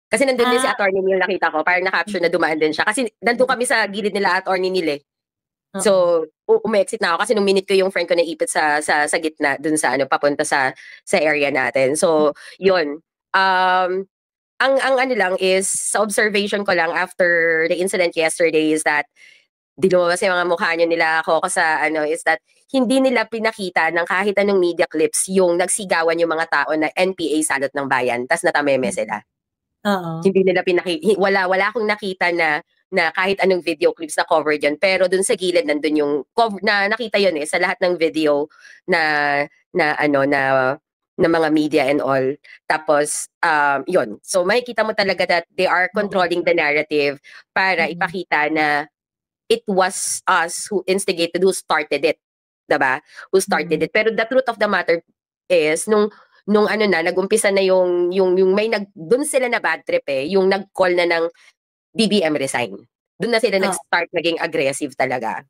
Kasi nandun din si Attorney Neil, nakita ko, parang na-capture na dumaan din siya. Kasi nandun kami sa gilid nila Attorney Neil eh. So, umexit na ako kasi nung minute ko yung friend ko na ipit sa gitna dun sa papunta sa area natin. So, yun. Ang lang is, sa observation ko lang after the incident yesterday is that lumabas yung mga mukha nila Coco sa is that hindi nila pinakita ng kahit anong media clips yung nagsigawan yung mga tao na NPA salot ng bayan, tas natameme sila. Hindi nila wala akong nakita na kahit anong video clips na covered yun, pero dun sa gilid nandun yung na nakita yun sa lahat ng video na mga media and all. Tapos yun, so makikita mo talaga that they are controlling the narrative para ipakita na it was us who instigated, who started it. Diba? Who started it. Pero the truth of the matter is, nung ano na, nag-umpisa na yung may dun sila na bad trip yung nag-call na ng BBM resign. Dun na sila nag-start naging aggressive talaga.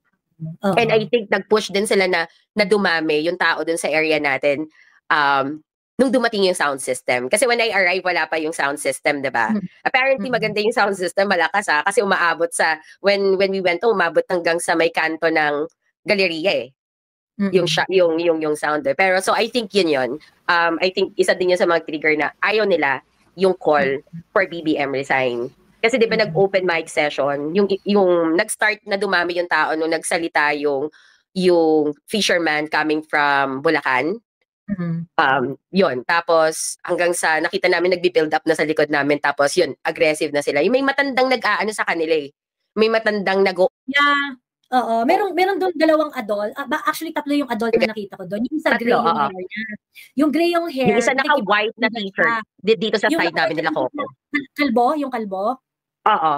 And I think nag-push din sila na dumami yung tao dun sa area natin nung dumating yung sound system. Kasi when I arrived, wala pa yung sound system, diba? Apparently, maganda yung sound system, malakas kasi umaabot sa, when we went, umabot hanggang sa may kanto ng galeriya yung sounder. Pero so I think yun. I think isa din yun sa mga trigger na ayaw nila yung call for BBM resign. Kasi di ba nag-open mic session, yung nag-start na dumami yung tao nung nagsalita yung fisherman coming from Bulacan. Yun. Tapos hanggang sa nakita namin nagbi-build up na sa likod namin, tapos yun, aggressive na sila. Yung may matandang nag-aano sa kanila May matandang Yeah. Oo, meron doon dalawang adult. Actually, tatlo yung adult na nakita ko doon. Yung isa gray yung hair niya. Yung gray yung hair. Yung isa naka-white na t-shirt. Dito sa side namin nila Coco. Kalbo? Yung kalbo? Oo.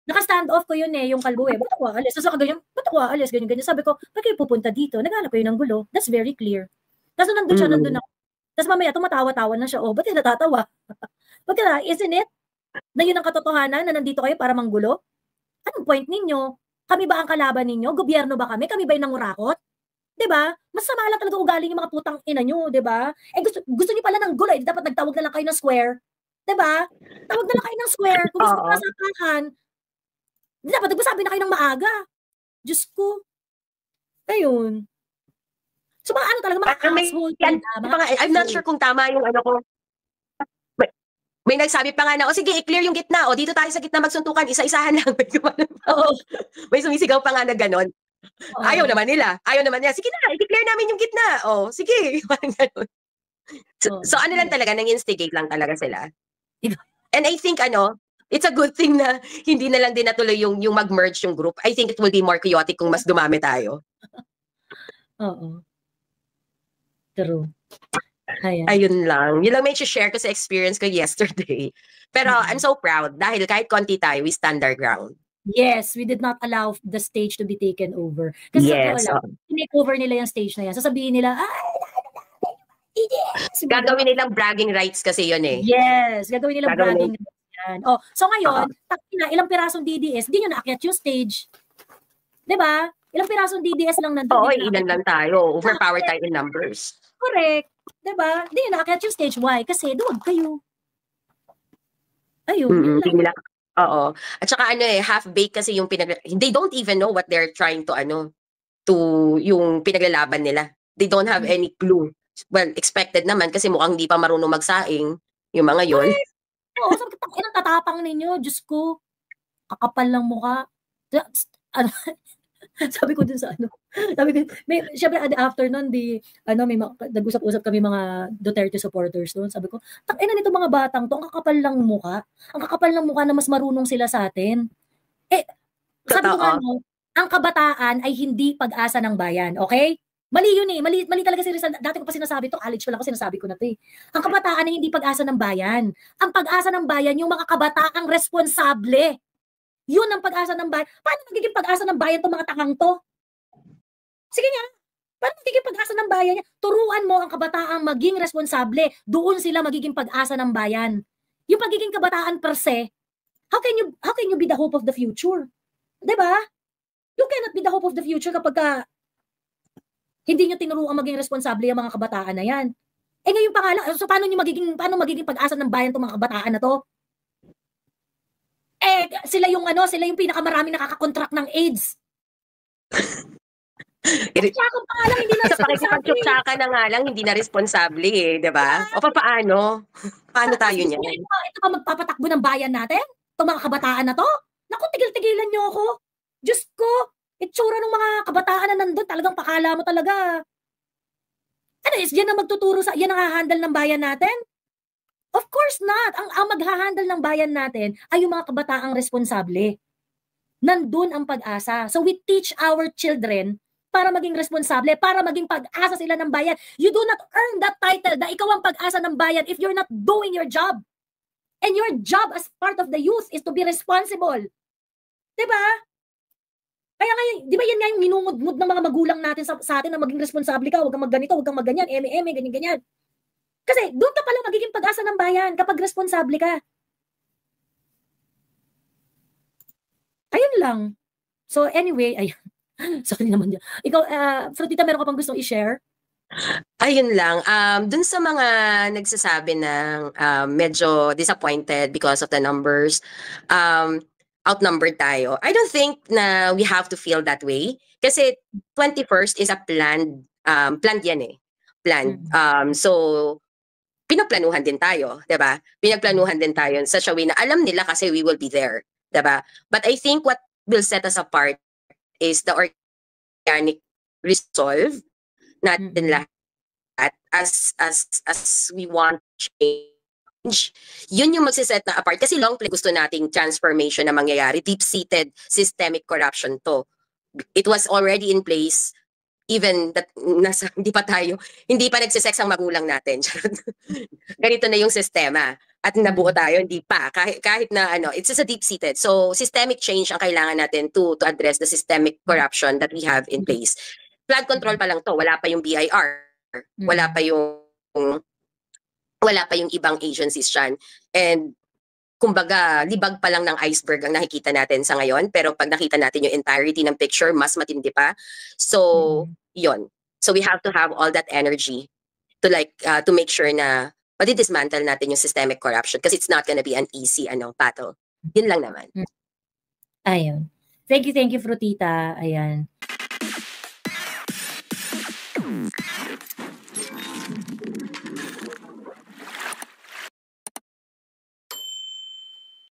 Naka-stand off ko yun yung kalbo Ba't ako alis? Tapos ganyan, ba't ako alis? Ganyan. Sabi ko, ba't kayo pupunta dito? Naghanap kayo ng gulo. That's very clear. Tapos nandun siya, nandun ako. Tapos mamaya, tumatawa-tawa na siya. Ba't kayo natatawa? Isn't it? Na yun ang katotohanan na nandito kayo para manggulo? Anong point ninyo? Kami ba ang kalaban ninyo? Gobyerno ba kami? Kami ba yung nangurakot? Diba? Masama lang talaga ugali yung mga putang ina nyo, diba? Gusto niyo pala ng gulo, dapat nagtawag na lang kayo ng square. Diba? Tawag na lang kayo ng square. Kung gusto pa sapahan, dapat nagsasabi na kayo ng maaga. Diyos ko. Ayun. So mga ano talaga, mga asshole. I'm not sure kung tama yung ano ko. May nagsabi pa nga na, sige, i-clear yung gitna. Dito tayo sa gitna magsuntukan, isa-isahan lang. May sumisigaw pa nga na ganon. Ayaw naman nila. Sige na, i-clear namin yung gitna. Sige. So ano lang talaga, nang-instigate lang talaga sila. And I think, it's a good thing na hindi na lang din natuloy yung mag-merge yung group. I think it will be more chaotic kung mas dumami tayo. Oo. True. Ayun lang. Yun lang may share ko sa experience ko yesterday. Pero I'm so proud dahil kahit konti tayo, we stand our ground. Yes, we did not allow the stage to be taken over. Kasi tinake over nila yung stage na yan. Sasabihin nila, gagawin nilang bragging rights kasi yun Yes, gagawin nilang bragging rights yan. So ngayon, ilang pirasong DDS, di nyo naakyat yung stage. Diba? Ilang pirasong DDS lang nandun. Ilan lang tayo. Overpower tayo in numbers. Correct. Diba? Di nyo naakyat yung stage. Why? Kasi doon kayo. Ayun. At saka half-baked kasi yung they don't even know what they're trying to yung pinaglalaban nila. They don't have any clue. Well, expected naman kasi mukhang hindi pa marunong magsaing yung mga yon. Sabi ko, inang tatapang ninyo, Diyos ko. Kakapal lang mukha. Sabi ko dun sa syempre after nun, may nag-usap-usap kami mga Duterte supporters doon. Sabi ko, ina nito mga batang to, ang kakapal lang mukha. Ang kakapal lang mukha na mas marunong sila sa atin. Sabi ko ang kabataan ay hindi pag-asa ng bayan, okay? Mali yun mali talaga si Rizal. Dati ko pa sinasabi to, college pa lang ako sinasabi ko na to Ang kabataan ay hindi pag-asa ng bayan. Ang pag-asa ng bayan, yung mga kabataang responsable. Yun ang pag-asa ng bayan. Paano magiging pag-asa ng bayan itong mga tangang to? Sige nga. Paano magiging pag-asa ng bayan? Turuan mo ang kabataang maging responsable. Doon sila magiging pag-asa ng bayan. Yung pagiging kabataan per se, how can you be the hope of the future? Diba? You cannot be the hope of the future kapag hindi nyo tinuruan maging responsable yung mga kabataan na yan. Ngayon pa nga lang, so paano magiging pag-asa ng bayan itong mga kabataan na to? Sila yung pinakamaraming nakaka-contract ng AIDS. Tsaka pa lang, hindi na responsable. Tsaka na nga lang, hindi na responsable diba? O paano? Paano tayo niyan? Ito pa magpapatakbo ng bayan natin? Itong mga kabataan na to? Naku, tigil-tigilan nyo ako. Diyos ko, itsura ng mga kabataan na nandun, talagang pakala mo talaga. Yan ang magtuturo yan ang hahandle ng bayan natin? Of course not. Ang maghahandle ng bayan natin ay yung mga kabataang responsable. Nandun ang pag-asa. So we teach our children para maging responsable, para maging pag-asa sila ng bayan. You do not earn that title na ikaw ang pag-asa ng bayan if you're not doing your job. And your job as part of the youth is to be responsible. Diba? Kaya nga, di ba yan nga yung minungod-ngod ng mga magulang natin sa atin na maging responsable ka, huwag kang magganito, huwag kang magganyan, ganyan-ganyan. Kasi doon ka pala magiging pag-asa ng bayan kapag responsable ka. Ayun lang. So anyway, ayun. Sorry naman. Ikaw, Frutita, meron ka pang gustong i-share? Ayun lang. Dun sa mga nagsasabi ng medyo disappointed because of the numbers, outnumbered tayo. I don't think na we have to feel that way. Kasi 21st is a planned yan eh. Planned. So, pinaplanuhan din tayo, 'di ba? Pinagplanuhan din tayo in such a way na alam nila kasi we will be there, 'di ba? But I think what will set us apart is the organic resolve natin lahat as we want change. Yun yung magsiset na apart kasi long play gusto nating transformation na mangyayari, deep-seated systemic corruption to. It was already in place even that hindi pa nagsisex ang magulang natin. Ganito na yung sistema. At nabuo tayo, hindi pa. Kahit na it's just a deep-seated. So, systemic change ang kailangan natin to address the systemic corruption that we have in place. Flood control pa lang to. Wala pa yung BIR. Wala pa yung ibang agencies dyan. And, kumbaga, libag pa lang ng iceberg ang nakikita natin sa ngayon. Pero pag nakita natin yung entirety ng picture, mas matindi pa. So, yun. So, we have to have all that energy to make sure na dismantle natin yung systemic corruption because it's not gonna be an easy battle. Yun lang naman. Ayun. Thank you, Frutita. Ayan.